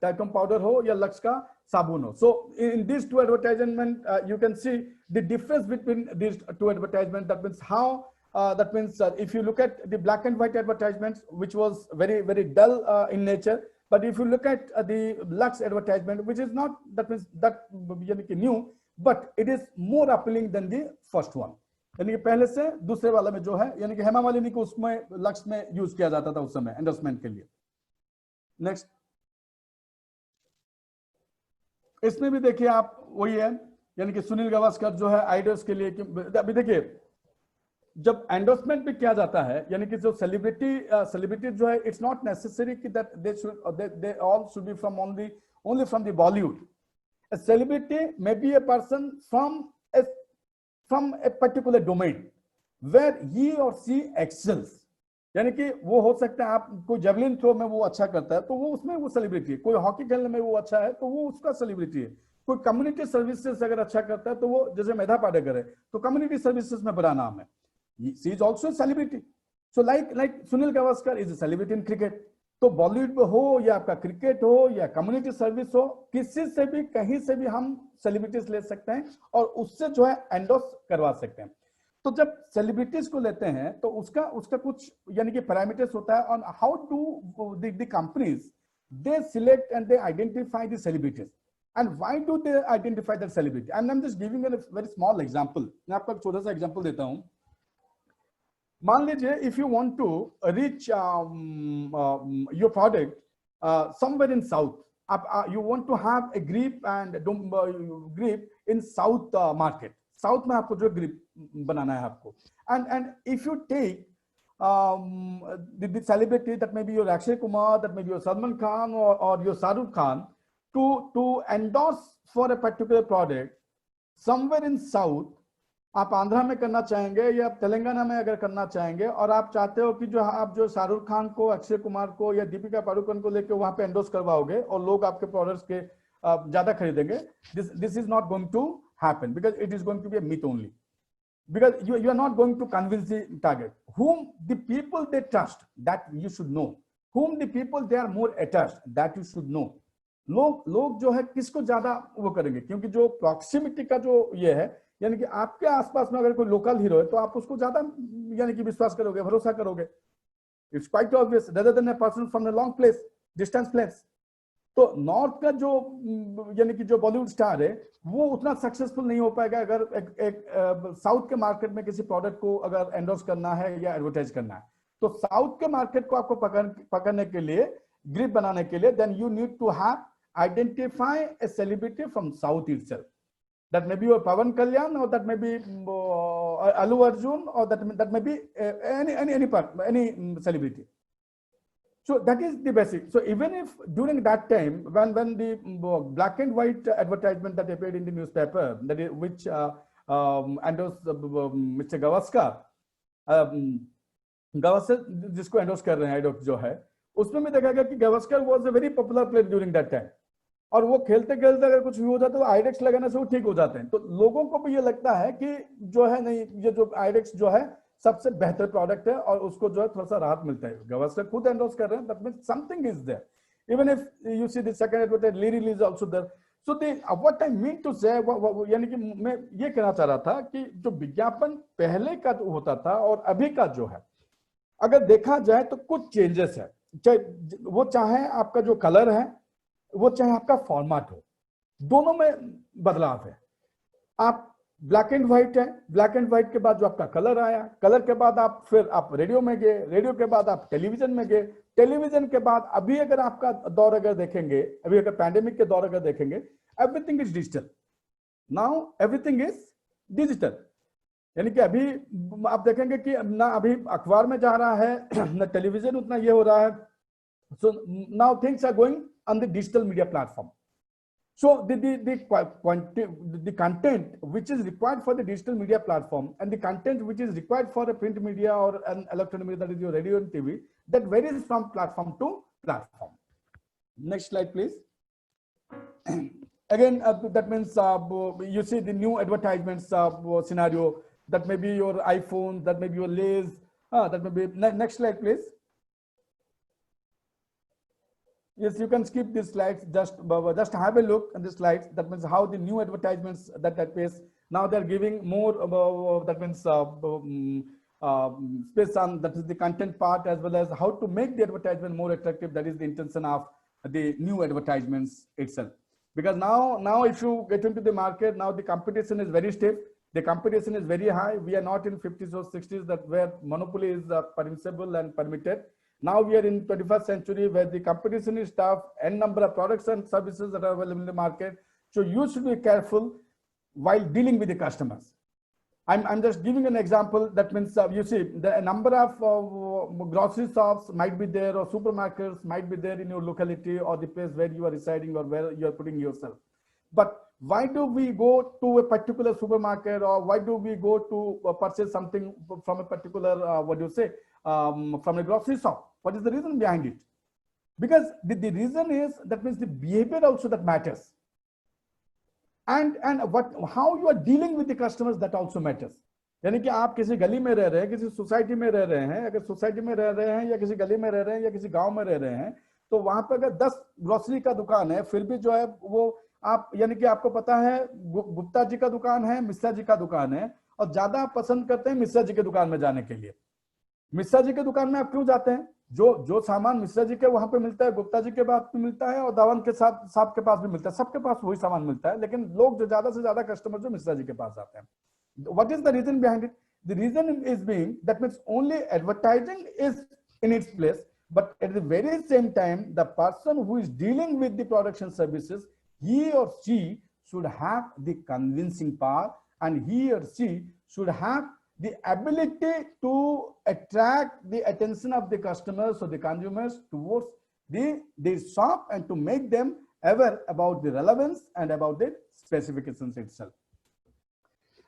टाइटम पाउडर हो, या लक्स का साबुन हो. So in these two advertisement, you can see the difference between these two advertisement. That means how that means if you look at the black and white advertisements, which was very dull in nature, but if you look at the Lux advertisement, which is not, that means that यानी कि new, but it is more appealing than the first one. यानी कि पहले से दूसरे वाला में जो है, यानी कि हेमा मालिनी को उसमें लक्स में यूज किया जाता था उस समय एंडोर्समेंट के लिए. नेक्स्ट, इसमें भी देखिए आप वही है, यानी कि सुनील गावस्कर जो है आइडल्स के लिए. अभी देखिए जब एंडोर्समेंट भी किया जाता है, यानी कि जो सेलिब्रिटी जो है, इट्स नॉट नेसेसरी कि that they all should be from only from the Bollywood. A celebrity may be a person from a particular domain where he or she excels. यानी कि वो हो सकता है, आप कोई जेवलिन थ्रो में वो अच्छा करता है तो वो उसमें वो सेलिब्रिटी है, कोई हॉकी खेलने में वो अच्छा है तो वो उसका सेलिब्रिटी है, कोई कम्युनिटी सर्विसेज अगर अच्छा करता है तो वो, जैसे मेधा पाटेकर है तो कम्युनिटी सर्विसेज में बड़ा नाम है, she is also celebrity. So like Sunil Gavaskar is a celebrity in cricket. तो बॉलीवुड हो या आपका क्रिकेट हो या कम्युनिटी सर्विस हो, किसी से भी कहीं से भी हम सेलिब्रिटीज ले सकते हैं और उससे जो है एंडोर्स करवा सकते हैं. तो जब सेलिब्रिटीज को लेते हैं तो उसका कुछ यानी कि पैरामीटर्स होता है on how do the companies they select and they identify the celebrities and why do they identify the celebrity. I am just giving a very small example. मैं आपको एक छोटा सा एग्जांपल देता हूं. मान लीजिए if you want to reach your product somewhere in south, आप you want to have a grip and grip in south market. South में आपको जो ग्रिप बनाना है आपको, and if you take the celebrity, that may be your Akshay Kumar, that may be your Salman Khan or your Shahrukh Khan, to endorse for a particular product somewhere in south, आप आंध्रा में करना चाहेंगे या तेलंगाना में अगर करना चाहेंगे और आप चाहते हो कि जो आप जो शाहरुख खान को, अक्षय कुमार को या दीपिका पादुकोण को लेकर वहां पे एंडोर्स करवाओगे और लोग आपके प्रोडक्ट्स के ज्यादा खरीदेंगे, this is not going to happen because it is going to be a myth only, because you are not going to convince the target. Whom the people they trust, that you should know. Whom the people they are more attached, that you should know. लोग जो है किसको ज्यादा वो करेंगे, क्योंकि जो proximity का जो ये है, यानी कि आपके आसपास में अगर कोई लोकल हीरो है तो आप उसको ज्यादा यानी कि विश्वास करोगे, भरोसा करोगे. It's quite obvious rather than a person from a long place, distance place. तो नॉर्थ का जो यानी कि जो बॉलीवुड स्टार है वो उतना सक्सेसफुल नहीं हो पाएगा अगर एक साउथ के मार्केट में किसी प्रोडक्ट को अगर एंडोर्स करना है या एडवर्टाइज करना है. तो साउथ के मार्केट को आपको पकड़ने के लिए, ग्रिप बनाने के लिए, then you need to have identify a celebrity from south itself. That may be your Pawan Kalyan, or that may be Allu Arjun, or that may be any celebrity. So that is the basic. So even if during that time, when the black and white advertisement that appeared in the newspaper, that is, which endorsed Mr. Gavaskar, Gavaskar जिसको endorse कर रहे हैं आइडॉक्स जो है, उसमें भी देखा गया कि Gavaskar was a very popular player during that time. और वो खेलते खेलते अगर कुछ भी हो जाता है तो आइडेक्स लगाने से वो ठीक हो जाते हैं. तो लोगों को भी ये लगता है कि जो है नहीं, ये जो आइडेक्स जो है सबसे बेहतर प्रोडक्ट है और उसको जो है थोड़ा सा राहत मिलता है. गवास्कर खुद एंडोर्स कर रहे हैं, that means something is there. Even if you see the second advertise, ली release also there. So the what I mean to say, यानी कि मैं ये कहना चाह रहा था कि जो विज्ञापन पहले का जो होता था और अभी का जो है, अगर देखा जाए तो कुछ चेंजेस है. चाहे आपका जो कलर है, वो चाहे आपका फॉर्मेट हो, दोनों में बदलाव है. आप ब्लैक एंड व्हाइट है, ब्लैक एंड व्हाइट के बाद जो आपका कलर आया, कलर के बाद फिर आप रेडियो में गए, रेडियो के बाद आप टेलीविजन में गए, टेलीविजन के बाद अभी अगर आपका दौर अगर देखेंगे, अभी अगर पैंडेमिक के दौर अगर देखेंगे, everything is digital. Now everything is digital. यानी कि अभी आप देखेंगे कि ना अभी अखबार में जा रहा है, ना टेलीविजन उतना ये हो रहा है. So now things are going on the digital media platform. So the content which is required for the digital media platform and the content which is required for a print media or an electronic media, that is your radio and TV, that varies from platform to platform. Next slide, please. Again, that means you see the new advertisements scenario. that may be your iPhone, that may be your Lays, that may be, next slide please. Yes, you can skip these slides, just have a look at the slides. That means how the new advertisements that pays, now they're giving more that means space on, that is the content part, as well as how to make the advertisement more attractive. That is the intention of the new advertisements itself. Because now if you get into the market, now the competition is very stiff, the competition is very high. We are not in 50s or 60s that where monopoly is permissible and permitted. Now we are in 21st century where the competition is tough and number of products and services that are available in the market. So you should be careful while dealing with the customers. I'm just giving an example. That means you see the number of grocery shops might be there, or supermarkets might be there in your locality or the place where you are residing or where you are putting yourself. But why do we go to a particular supermarket, or why do we go to purchase something from a particular from a grocery shop? What is the reason behind it? Because the reason is, that means the behavior also that matters. And how you are dealing with the customers, that also matters. यानी कि आप किसी गली में रह रहे हैं, किसी सोसाइटी में रह रहे हैं, अगर सोसाइटी में रह रहे हैं या किसी गली में रह रहे हैं या किसी गांव में रह रहे हैं, तो वहां पर अगर 10 ग्रोसरी का दुकान है, फिर भी जो है वो आप, यानी कि आपको पता है गुप्ता जी का दुकान है, मिश्रा जी का दुकान है, और ज्यादा आप पसंद करते हैं मिश्रा जी के दुकान में जाने के लिए। मिश्रा जी के दुकान में आप क्यों जाते हैं? जो सामान मिश्रा जी के वहां पे मिलता है, गुप्ता जी के पास भी मिलता है, और दावन के साहब के पास भी मिलता है, सबके पास वही सामान मिलता है, लेकिन लोग जो ज्यादा से ज्यादा कस्टमर जो मिश्रा जी के पास आते हैं। What is the reason behind it? The reason is being, that means only advertising is in its place, but at the very same time, the person who is dealing with the products and services, he or she should have the convincing power, and he or she should have the ability to attract the attention of the customers or the consumers towards the shop, and to make them aware about the relevance and about the specifications itself.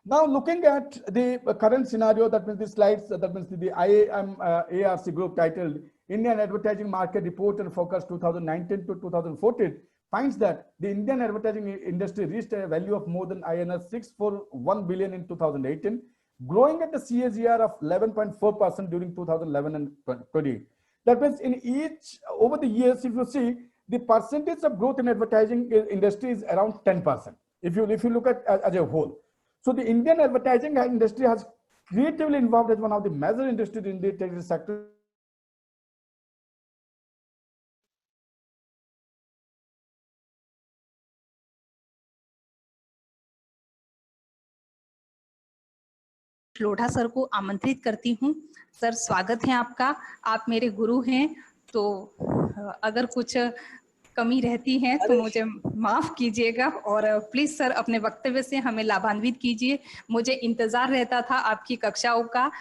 Now, looking at the current scenario, that means the slides, that means the ARC group titled Indian Advertising Market Report and Focus 2019 to 2014 finds that the Indian advertising industry reached a value of more than INR 641 billion in 2018, growing at a CAGR of 11.4% during 2011 and 20. That means in each, over the years, if you see, the percentage of growth in advertising industry is around 10%. If you look at as a whole. So the Indian advertising industry has creatively involved as one of the major industries in the television sector. Lodha sir को आमंत्रित करती हूँ। Sir, स्वागत है आपका। आप मेरे गुरु हैं, तो अगर कुछ कमी रहती है तो मुझे माफ कीजिएगा, और प्लीज सर अपने वक्तव्य से हमें लाभान्वित कीजिए। मुझे इंतजार रहता था आपकी कक्षाओं का,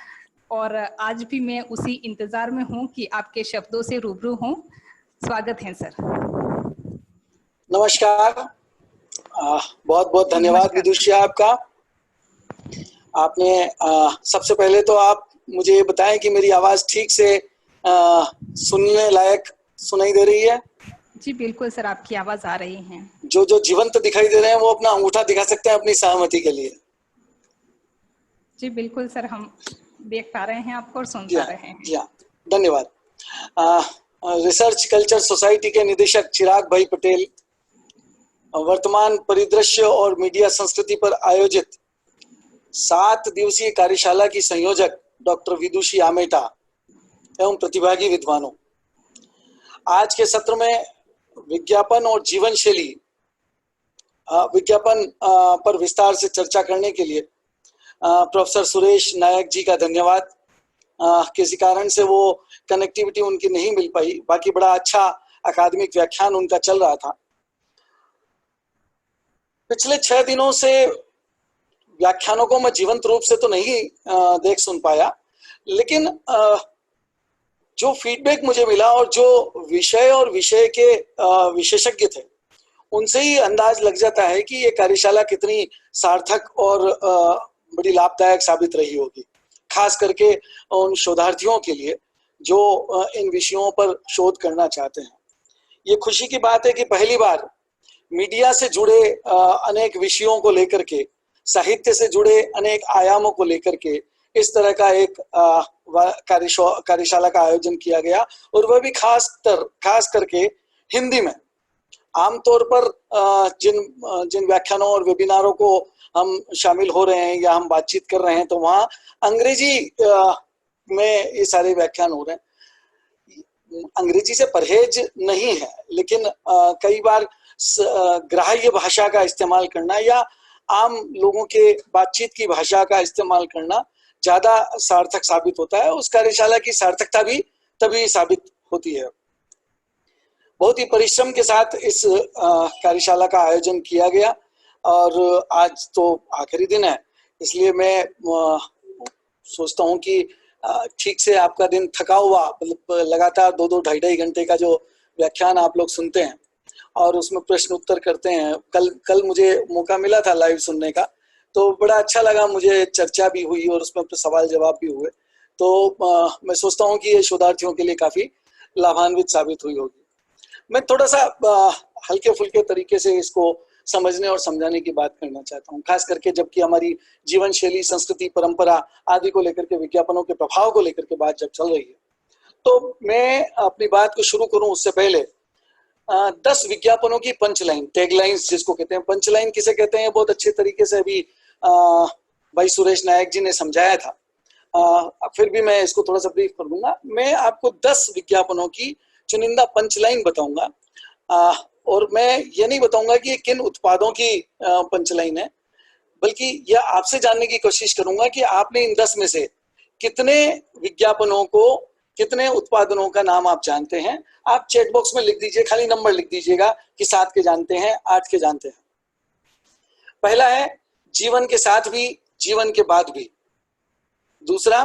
और आज भी मैं उसी इंतजार में हूँ कि आपके शब्दों से रूबरू हूँ। स्वागत है सर। नमस्कार, बहुत बहुत धन्यवाद विदुषी आपका। आपने सबसे पहले तो आप मुझे ये बताएं कि मेरी आवाज ठीक से सुनने लायक सुनाई दे रही है? जी बिल्कुल सर, आपकी आवाज आ रही है। जो जीवंत दिखाई दे रहे हैं वो अपना अंगूठा दिखा सकते हैं अपनी सहमति के लिए। जी बिल्कुल सर, हम देख पा रहे हैं आपको और सुन पा रहे हैं। जी हाँ, धन्यवाद। रिसर्च कल्चर सोसाइटी के निदेशक चिराग भाई पटेल, वर्तमान परिदृश्य और मीडिया संस्कृति पर आयोजित 7 दिवसीय कार्यशाला की संयोजक डॉक्टर विदुषी आमेटा एवं प्रतिभागी विद्वानों, आज के सत्र में विज्ञापन और जीवन शैली विज्ञापन पर विस्तार से चर्चा करने के लिए प्रोफेसर सुरेश नायक जी का धन्यवाद। किसी कारण से वो कनेक्टिविटी उनकी नहीं मिल पाई, बाकी बड़ा अच्छा अकादमिक व्याख्यान उनका चल रहा था। पिछले 6 दिनों से व्याख्यानों को मैं जीवंत रूप से तो नहीं देख सुन पाया, लेकिन जो फीडबैक मुझे मिला और जो विषय और विषय के विशेषज्ञ थे, उनसे ही अंदाज लग जाता है कि ये कार्यशाला कितनी सार्थक और बड़ी लाभदायक साबित रही होगी, खास करके उन शोधार्थियों के लिए जो इन विषयों पर शोध करना चाहते हैं। ये खुशी की बात है कि पहली बार मीडिया से जुड़े अनेक विषयों को लेकर के साहित्य से जुड़े अनेक आयामों को लेकर के इस तरह का एक कार्यशाला का आयोजन किया गया, और वह भी खास करके हिंदी में। आमतौर पर जिन व्याख्यानों और वेबिनारों को हम शामिल हो रहे हैं या हम बातचीत कर रहे हैं, तो वहाँ अंग्रेजी में ये सारे व्याख्यान हो रहे हैं। अंग्रेजी से परहेज नहीं है, लेकिन कई बार ग्राह्य भाषा का इस्तेमाल करना या आम लोगों के बातचीत की भाषा का इस्तेमाल करना ज्यादा सार्थक साबित होता है। उस कार्यशाला की सार्थकता भी तभी साबित होती है। बहुत ही परिश्रम के साथ इस कार्यशाला का आयोजन किया गया, और आज तो आखिरी दिन है, इसलिए मैं सोचता हूँ कि ठीक से आपका दिन थका हुआ, मतलब लगातार 2-2 ढाई घंटे का जो व्याख्यान आप लोग सुनते हैं और उसमें प्रश्न उत्तर करते हैं। कल मुझे मौका मिला था लाइव सुनने का, तो बड़ा अच्छा लगा मुझे। चर्चा भी हुई और उसमें सवाल जवाब भी हुए, तो मैं सोचता हूँ कि ये शोधार्थियों के लिए काफी लाभान्वित साबित हुई होगी। मैं थोड़ा सा हल्के फुल्के तरीके से इसको समझने और समझाने की बात करना चाहता हूँ, खास करके जबकि हमारी जीवन शैली, संस्कृति, परंपरा आदि को लेकर के, विज्ञापनों के प्रभाव को लेकर के बात जब चल रही है। तो मैं अपनी बात को शुरू करूं उससे पहले 10 विज्ञापनों की पंचलाइन, टैगलाइंस जिसको कहते हैं। पंचलाइन किसे कहते हैं बहुत अच्छे तरीके से अभी भाई सुरेश नायक जी ने समझाया था, फिर भी मैं इसको थोड़ा सा ब्रीफ कर दूंगा। मैं आपको 10 विज्ञापनों की चुनिंदा पंचलाइन बताऊंगा, और मैं ये नहीं बताऊंगा कि ये किन उत्पादों की पंचलाइन है, बल्कि यह आपसे जानने की कोशिश करूंगा कि आपने इन 10 में से कितने विज्ञापनों को, कितने उत्पादनों का नाम आप जानते हैं। आप चैट बॉक्स में लिख दीजिए, खाली नंबर लिख दीजिएगा कि 7 के जानते हैं, 8 के जानते हैं। पहला है जीवन के साथ भी, जीवन के बाद भी। दूसरा,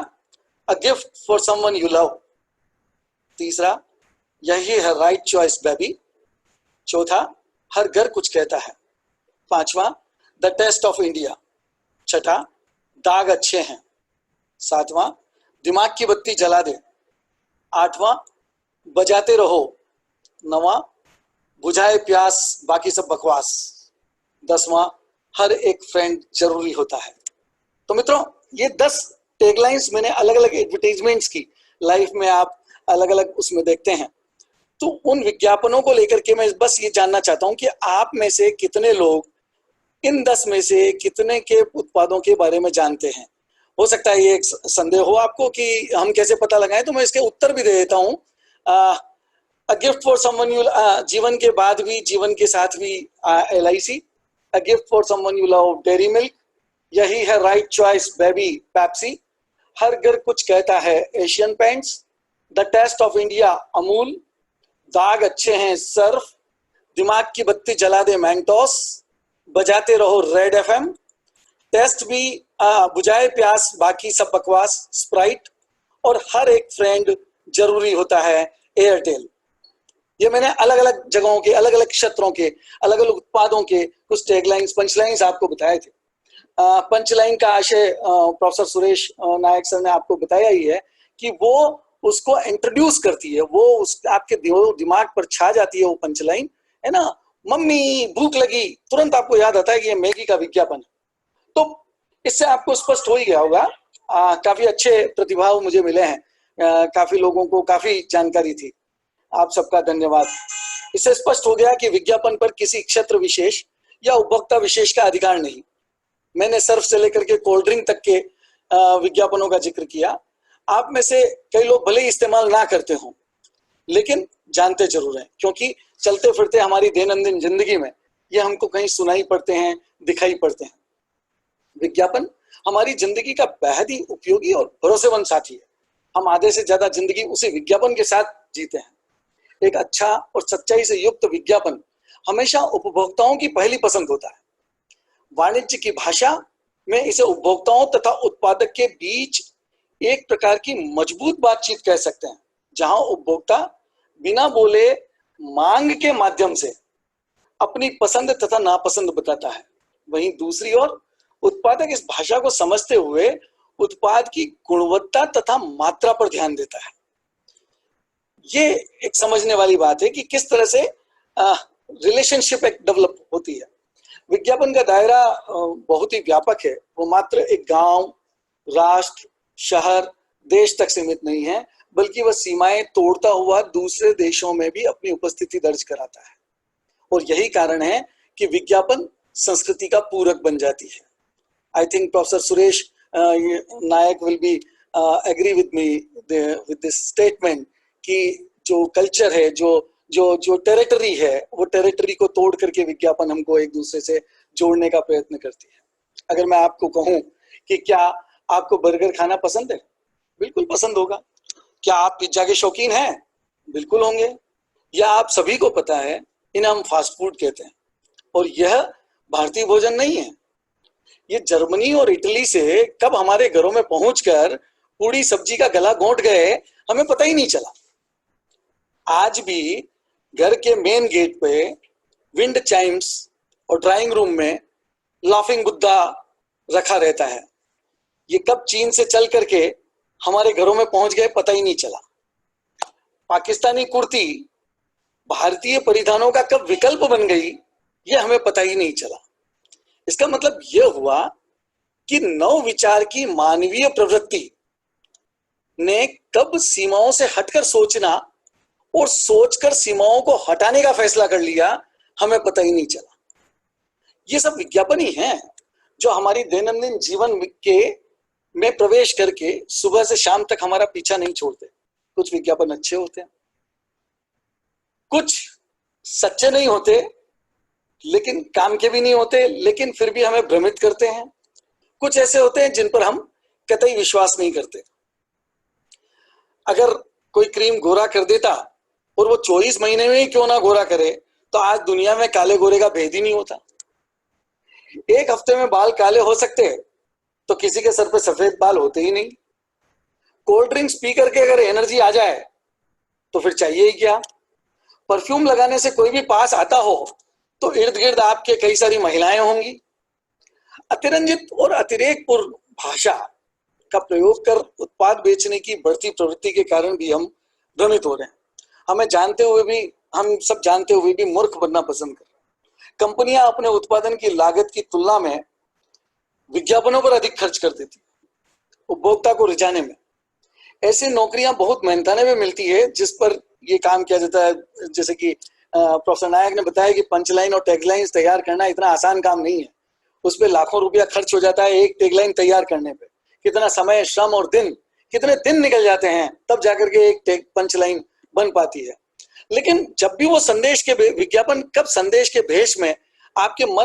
अ gift for someone you love. तीसरा, यही है राइट चॉइस बेबी। चौथा, हर घर कुछ कहता है। पांचवा, द टेस्ट ऑफ इंडिया। छठा, दाग अच्छे हैं। सातवां, दिमाग की बत्ती जला दे। आठवां, बजाते रहो। नौवां, बुझाए प्यास बाकी सब बकवास। 10वां, हर एक फ्रेंड जरूरी होता है। तो मित्रों, ये 10 टैगलाइंस मैंने अलग अलग एडवर्टाइजमेंट्स की, लाइफ में आप अलग अलग उसमें देखते हैं। तो उन विज्ञापनों को लेकर के मैं बस ये जानना चाहता हूं कि आप में से कितने लोग इन 10 में से कितने के उत्पादों के बारे में जानते हैं। हो सकता है ये एक संदेह हो आपको कि हम कैसे पता लगाएं, तो मैं इसके उत्तर भी दे देता हूं। A gift for someone you, जीवन के बाद भी, जीवन के साथ भी LIC। A gift for someone you love, dairy milk. यही है राइट चॉइस बेबी, पेप्सी। हर घर कुछ कहता है, Asian Paints. The taste of India, Amul. दाग अच्छे हैं, सर्फ। दिमाग की बत्ती जला दे, मैंगटॉस। बजाते रहो, रेड FM। टेस्ट भी, बुझाए प्यास बाकी सब बकवास, स्प्राइट। और हर एक फ्रेंड जरूरी होता है, एयरटेल। ये मैंने अलग अलग जगहों के, अलग अलग क्षेत्रों के, अलग अलग उत्पादों के कुछ टैगलाइंस, पंचलाइंस आपको बताए थे। पंचलाइन का आशय प्रोफेसर सुरेश नायक सर ने आपको बताया ही है कि वो उसको इंट्रोड्यूस करती है, वो उस आपके दिमाग पर छा जाती है वो पंचलाइन, है ना। मम्मी भूख लगी, तुरंत आपको याद आता है कि ये मैगी का विज्ञापन है। तो इससे आपको स्पष्ट हो ही गया होगा। काफी अच्छे प्रतिभाव मुझे मिले हैं, काफी लोगों को काफी जानकारी थी। आप सबका धन्यवाद। इससे स्पष्ट हो गया कि विज्ञापन पर किसी क्षेत्र विशेष या उपभोक्ता विशेष का अधिकार नहीं। मैंने सर्फ से लेकर के कोल्ड ड्रिंक तक के विज्ञापनों का जिक्र किया। आप में से कई लोग भले ही इस्तेमाल ना करते हों, लेकिन जानते जरूर हैं, क्योंकि चलते फिरते हमारी दैनंदिन जिंदगी में ये हमको कहीं सुनाई पड़ते हैं, दिखाई पड़ते हैं। विज्ञापन हमारी जिंदगी का बेहद ही उपयोगी और भरोसेमंद साथी है। हम आधे से ज्यादा जिंदगी उसी विज्ञापन के साथ जीते हैं। एक अच्छा और सच्चाई से युक्त विज्ञापन हमेशा उपभोक्ताओं की पहली पसंद होता है। वाणिज्य की भाषा में इसे उपभोक्ताओं तथा उत्पादक के बीच एक प्रकार की मजबूत बातचीत कह सकते हैं, जहां उपभोक्ता बिना बोले मांग के माध्यम से अपनी पसंद तथा नापसंद बताता है। वहीं दूसरी ओर उत्पादक इस भाषा को समझते हुए उत्पाद की गुणवत्ता तथा मात्रा पर ध्यान देता है। ये एक समझने वाली बात है कि किस तरह से रिलेशनशिप एक डेवलप होती है। विज्ञापन का दायरा बहुत ही व्यापक है। वो मात्र एक गांव, राष्ट्र, शहर, देश तक सीमित नहीं है, बल्कि वह सीमाएं तोड़ता हुआ दूसरे देशों में भी अपनी उपस्थिति दर्ज कराता है। और यही कारण है कि विज्ञापन संस्कृति का पूरक बन जाती है। I think professor Suresh Nayak will be agree with me with this statement कि जो कल्चर है, जो टेरिटरी है, वो टेरिटरी को तोड़ करके विज्ञापन हमको एक दूसरे से जोड़ने का प्रयत्न करती है। अगर मैं आपको कहूं कि क्या आपको बर्गर खाना पसंद है? बिल्कुल पसंद होगा। क्या आप पिज्जा के शौकीन हैं? बिल्कुल होंगे। या आप सभी को पता है इन्हें हम फास्ट फूड कहते हैं, और यह भारतीय भोजन नहीं है। ये जर्मनी और इटली से कब हमारे घरों में पहुंचकर पूरी सब्जी का गला घोंट गए, हमें पता ही नहीं चला। आज भी घर के मेन गेट पे विंड चाइम्स और ड्राइंग रूम में लाफिंग बुद्धा रखा रहता है। ये कब चीन से चल करके हमारे घरों में पहुंच गए, पता ही नहीं चला। पाकिस्तानी कुर्ती भारतीय परिधानों का कब विकल्प बन गई, ये हमें पता ही नहीं चला। इसका मतलब यह हुआ कि नव विचार की मानवीय प्रवृत्ति ने कब सीमाओं से हटकर सोचना और सोचकर सीमाओं को हटाने का फैसला कर लिया, हमें पता ही नहीं चला। ये सब विज्ञापन ही हैं जो हमारी दैनंदिन जीवन के में प्रवेश करके सुबह से शाम तक हमारा पीछा नहीं छोड़ते। कुछ विज्ञापन अच्छे होते हैं, कुछ सच्चे नहीं होते, लेकिन काम के भी नहीं होते, लेकिन फिर भी हमें भ्रमित करते हैं। कुछ ऐसे होते हैं जिन पर हम कतई विश्वास नहीं करते। अगर कोई क्रीम गोरा कर देता, और वो 24 महीने में ही क्यों ना गोरा करे, तो आज दुनिया में काले गोरे का भेद ही नहीं होता। एक हफ्ते में बाल काले हो सकते हैं, तो किसी के सर पे सफेद बाल होते ही नहीं। कोल्ड ड्रिंक्स पी करके अगर एनर्जी आ जाए तो फिर चाहिए ही क्या। परफ्यूम लगाने से कोई भी पास आता हो तो इर्द गिर्द आपके कई सारी महिलाएं होंगी। अतिरंजित और अतिरेकपूर्ण भाषा का प्रयोग कर उत्पाद बेचने की बढ़ती प्रवृत्ति के कारण भी हम भ्रमित हो रहे हैं। हम सब जानते हुए भी मूर्ख बनना पसंद कर रहे हैं। कंपनियां अपने उत्पादन की लागत की तुलना में विज्ञापनों पर अधिक खर्च कर देती उपभोक्ता को रिझाने में। ऐसी नौकरियां बहुत मेहनताने में मिलती है जिस पर ये काम किया जाता है। जैसे कि प्रोफेसर नायक ने बताया कि पंचलाइन और टैगलाइन तैयार करना इतना आसान काम नहीं है। उस पर लाखों रुपया खर्च हो जाता है एक टैगलाइन तैयार करने पे। कितना समय, श्रम और कितने दिन निकल जाते हैं, तब जाकर के एक पंचलाइन बन पाती है। लेकिन जब भी वो संदेश के विज्ञापन कब संदेश के भेष में आपके मन